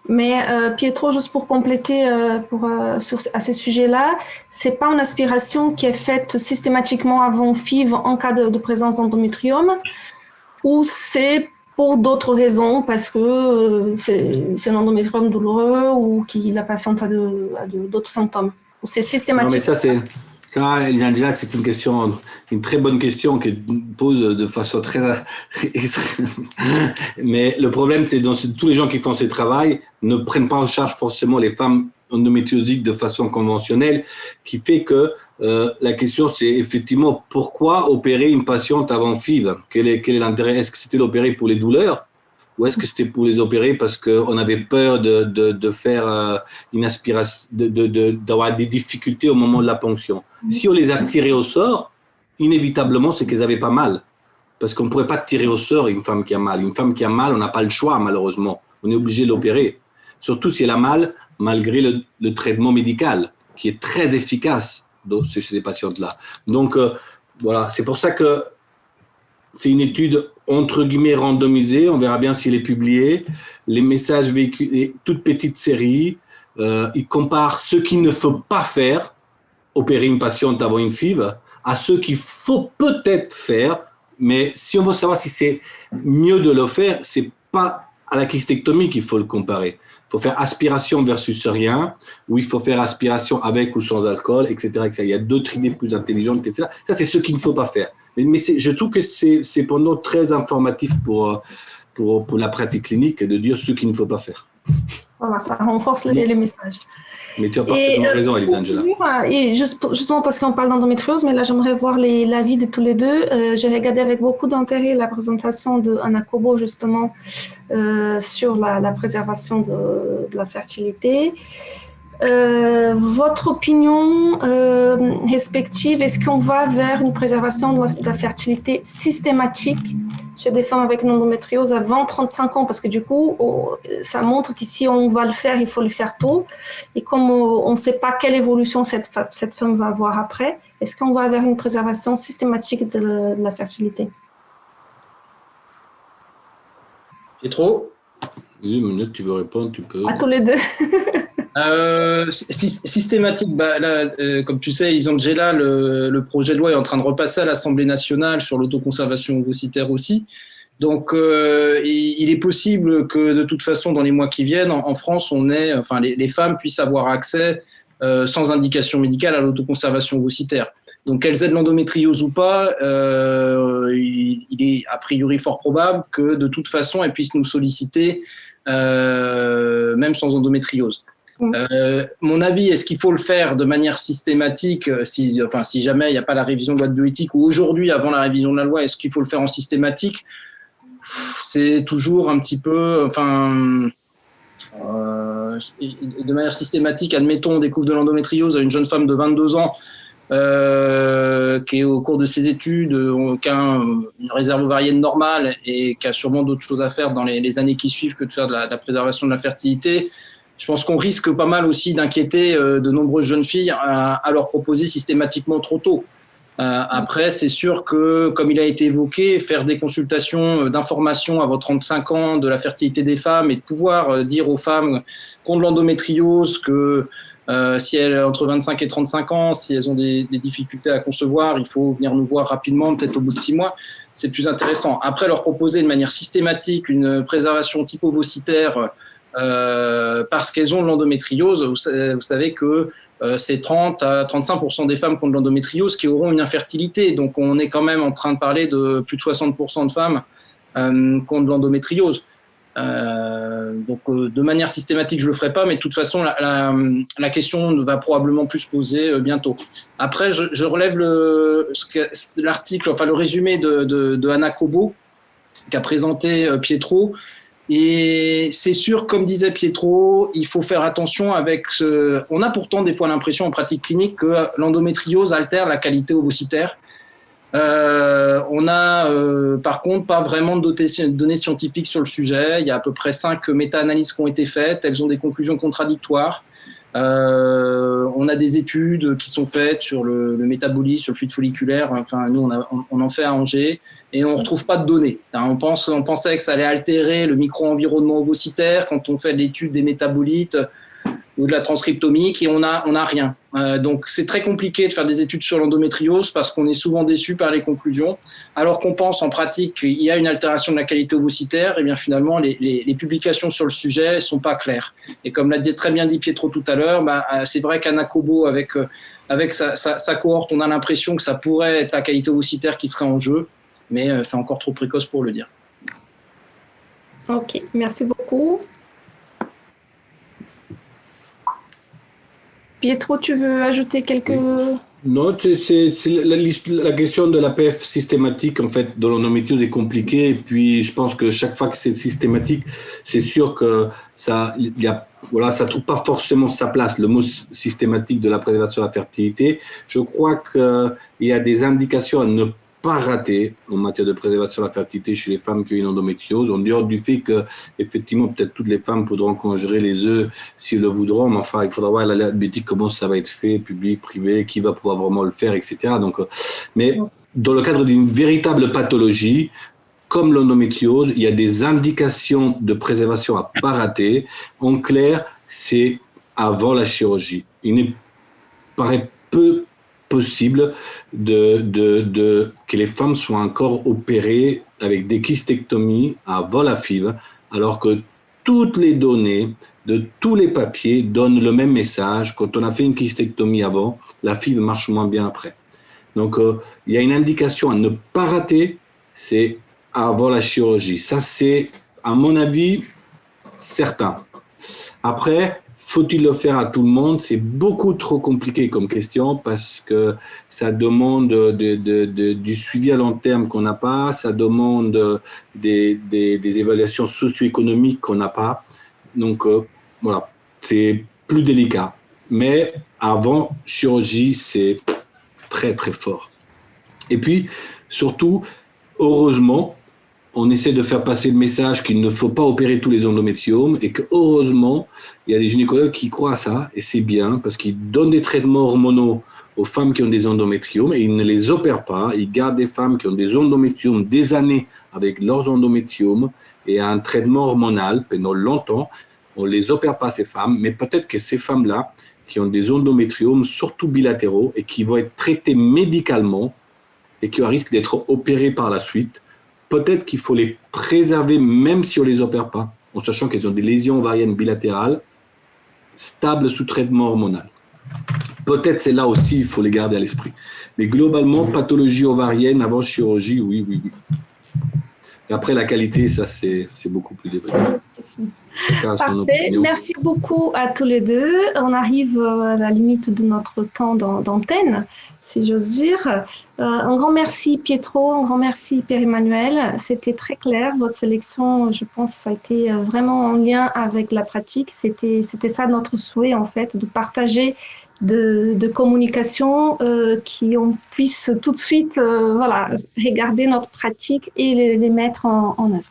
Mais Pietro, juste pour compléter à ces sujets-là, ce n'est pas une aspiration qui est faite systématiquement avant FIV en cas de présence d'endométriome, ou c'est pour d'autres raisons, parce que c'est un endométriome douloureux ou que la patiente a d'autres symptômes. Ou c'est systématique. Non, mais ça, Elisangela, c'est une très bonne question qui pose de façon très. Mais le problème, c'est que tous les gens qui font ce travail ne prennent pas en charge forcément les femmes endométriosiques de façon conventionnelle, qui fait que la question, c'est effectivement pourquoi opérer une patiente avant FIV? Quel est l'intérêt? Est-ce que c'était l'opérer pour les douleurs? Ou est-ce que c'était pour les opérer parce qu'on avait peur de faire une aspiration, d'avoir des difficultés au moment de la ponction? Si on les a tirés au sort, inévitablement, c'est qu'elles n'avaient pas mal. Parce qu'on ne pourrait pas tirer au sort une femme qui a mal. Une femme qui a mal, on n'a pas le choix, malheureusement. On est obligé de l'opérer. Surtout si elle a mal, malgré le traitement médical, qui est très efficace chez ces patientes-là. Donc, voilà, c'est pour ça que c'est une étude entre guillemets randomisée, on verra bien s'il est publié. Les messages véhiculés, toute petite série, ils comparent ce qu'il ne faut pas faire, opérer une patiente avant une FIV, à ce qu'il faut peut-être faire, mais si on veut savoir si c'est mieux de le faire, c'est pas à la kystéctomie qu'il faut le comparer. Il faut faire aspiration versus rien, ou il faut faire aspiration avec ou sans alcool, etc. etc. Il y a d'autres idées plus intelligentes que ça. Ça, c'est ce qu'il ne faut pas faire. Mais je trouve que c'est pour nous très informatif pour la pratique clinique de dire ce qu'il ne faut pas faire. Voilà, ça renforce les messages. Mais tu as parfaitement raison, Elisangela. Et justement parce qu'on parle d'endométriose, mais là j'aimerais voir l'avis de tous les deux. J'ai regardé avec beaucoup d'intérêt la présentation d'Anna Cobo justement sur la préservation de la fertilité. Votre opinion respective, est-ce qu'on va vers une préservation de la fertilité systématique chez des femmes avec une endométriose avant 35 ans? Parce que du coup, ça montre que si on va le faire, il faut le faire tôt. Et comme on ne sait pas quelle évolution cette femme va avoir après, est-ce qu'on va vers une préservation systématique de la fertilité? Pietro? Une minute, tu veux répondre, tu peux. À tous les deux. Systématique, là, comme tu sais, Elisangela, le projet de loi est en train de repasser à l'Assemblée nationale sur l'autoconservation ovocytaire aussi. Donc, il est possible que de toute façon, dans les mois qui viennent, en France, les femmes puissent avoir accès sans indication médicale à l'autoconservation ovocytaire. Donc, qu'elles aient de l'endométriose ou pas, il est a priori fort probable que de toute façon, elles puissent nous solliciter, même sans endométriose. Mon avis, est-ce qu'il faut le faire de manière systématique si jamais il n'y a pas la révision de la loi de bioéthique, ou aujourd'hui, avant la révision de la loi, est-ce qu'il faut le faire en systématique? C'est toujours un petit peu, de manière systématique. Admettons, on découvre de l'endométriose à une jeune femme de 22 ans qui est au cours de ses études, qui a une réserve ovarienne normale et qui a sûrement d'autres choses à faire dans les années qui suivent que de faire de la préservation de la fertilité. Je pense qu'on risque pas mal aussi d'inquiéter de nombreuses jeunes filles à leur proposer systématiquement trop tôt. Après, c'est sûr que, comme il a été évoqué, faire des consultations d'information avant 35 ans de la fertilité des femmes et de pouvoir dire aux femmes qui ont de l'endométriose que si elles entre 25 et 35 ans, si elles ont des difficultés à concevoir, il faut venir nous voir rapidement, peut-être au bout de 6 mois, c'est plus intéressant. Après, leur proposer de manière systématique une préservation type ovocytaire parce qu'elles ont de l'endométriose, vous savez que c'est 30 à 35% des femmes qui ont de l'endométriose qui auront une infertilité. Donc, on est quand même en train de parler de plus de 60% de femmes qui ont de l'endométriose. De manière systématique, je ne le ferai pas, mais de toute façon, la question va probablement plus se poser bientôt. Après, je relève l'article, enfin le résumé de Anna Cobo qu'a présenté Pietro. Et c'est sûr, comme disait Pietro, il faut faire attention avec on a pourtant des fois l'impression en pratique clinique que l'endométriose altère la qualité ovocytaire. On a par contre pas vraiment de données scientifiques sur le sujet. Il y a à peu près 5 méta-analyses qui ont été faites. Elles ont des conclusions contradictoires. On a des études qui sont faites sur le métabolisme, sur le fluide folliculaire. Enfin, nous, on en fait à Angers et on ne retrouve pas de données. On pensait que ça allait altérer le micro-environnement ovocytaire quand on fait l'étude des métabolites ou de la transcriptomique et on a rien. Donc, c'est très compliqué de faire des études sur l'endométriose parce qu'on est souvent déçu par les conclusions. Alors qu'on pense en pratique qu'il y a une altération de la qualité ovocytaire, et bien finalement, les publications sur le sujet ne sont pas claires. Et comme l'a très bien dit Pietro tout à l'heure, c'est vrai qu'Anna Cobo, avec sa cohorte, on a l'impression que ça pourrait être la qualité ovocytaire qui serait en jeu, mais c'est encore trop précoce pour le dire. Ok, merci beaucoup. Pietro, tu veux ajouter quelques... Oui. Non, c'est la question de l'APF systématique, en fait, de l'endométriose est compliquée. Et puis, je pense que chaque fois que c'est systématique, c'est sûr que ça trouve pas forcément sa place, le mot systématique de la préservation de la fertilité. Je crois qu'il y a des indications à ne pas rater en matière de préservation de la fertilité chez les femmes qui ont une endométriose, en dehors du fait que, effectivement, peut-être toutes les femmes pourront congeler les œufs s'ils le voudront, mais enfin, il faudra voir la biotique, comment ça va être fait, public, privé, qui va pouvoir vraiment le faire, etc. Donc, mais dans le cadre d'une véritable pathologie, comme l'endométriose, il y a des indications de préservation à pas rater. En clair, c'est avant la chirurgie. Il ne paraît peu possible que les femmes soient encore opérées avec des kystectomies avant la FIV, alors que toutes les données de tous les papiers donnent le même message. Quand on a fait une kystectomie avant, la FIV marche moins bien après. Donc, il y a une indication à ne pas rater, c'est avant la chirurgie. Ça, c'est, à mon avis, certain. Après, faut-il le faire à tout le monde? C'est beaucoup trop compliqué comme question parce que ça demande du suivi à long terme qu'on n'a pas, ça demande des évaluations socio-économiques qu'on n'a pas. Donc, voilà, c'est plus délicat. Mais avant chirurgie, c'est très, très fort. Et puis, surtout, heureusement, on essaie de faire passer le message qu'il ne faut pas opérer tous les endométriomes et que, heureusement, il y a des gynécologues qui croient à ça et c'est bien parce qu'ils donnent des traitements hormonaux aux femmes qui ont des endométriomes et ils ne les opèrent pas. Ils gardent des femmes qui ont des endométriomes des années avec leurs endométriomes et un traitement hormonal pendant longtemps. On ne les opère pas, ces femmes, mais peut-être que ces femmes-là qui ont des endométriomes, surtout bilatéraux, et qui vont être traitées médicalement et qui ont un risque d'être opérées par la suite, peut-être qu'il faut les préserver même si on ne les opère pas, en sachant qu'elles ont des lésions ovariennes bilatérales stables sous traitement hormonal. Peut-être c'est là aussi, il faut les garder à l'esprit. Mais globalement, pathologie ovarienne avant chirurgie, oui. Et après, la qualité, ça, c'est beaucoup plus développé. Parfait. Merci beaucoup à tous les deux. On arrive à la limite de notre temps d'antenne, si j'ose dire. Un grand merci Pietro, un grand merci Pierre-Emmanuel. C'était très clair. Votre sélection, je pense, ça a été vraiment en lien avec la pratique. C'était ça notre souhait, en fait, de partager de communication qui on puisse tout de suite regarder notre pratique et les mettre en œuvre.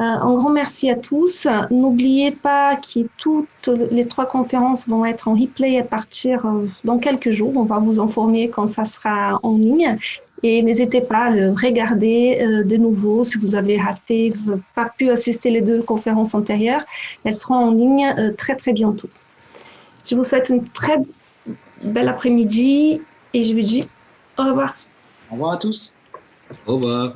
Un grand merci à tous. N'oubliez pas que toutes les 3 conférences vont être en replay à partir dans quelques jours. On va vous informer quand ça sera en ligne. Et n'hésitez pas à le regarder de nouveau si vous avez raté, vous n'avez pas pu assister les 2 conférences antérieures. Elles seront en ligne très, très bientôt. Je vous souhaite une très belle après-midi et je vous dis au revoir. Au revoir à tous. Au revoir.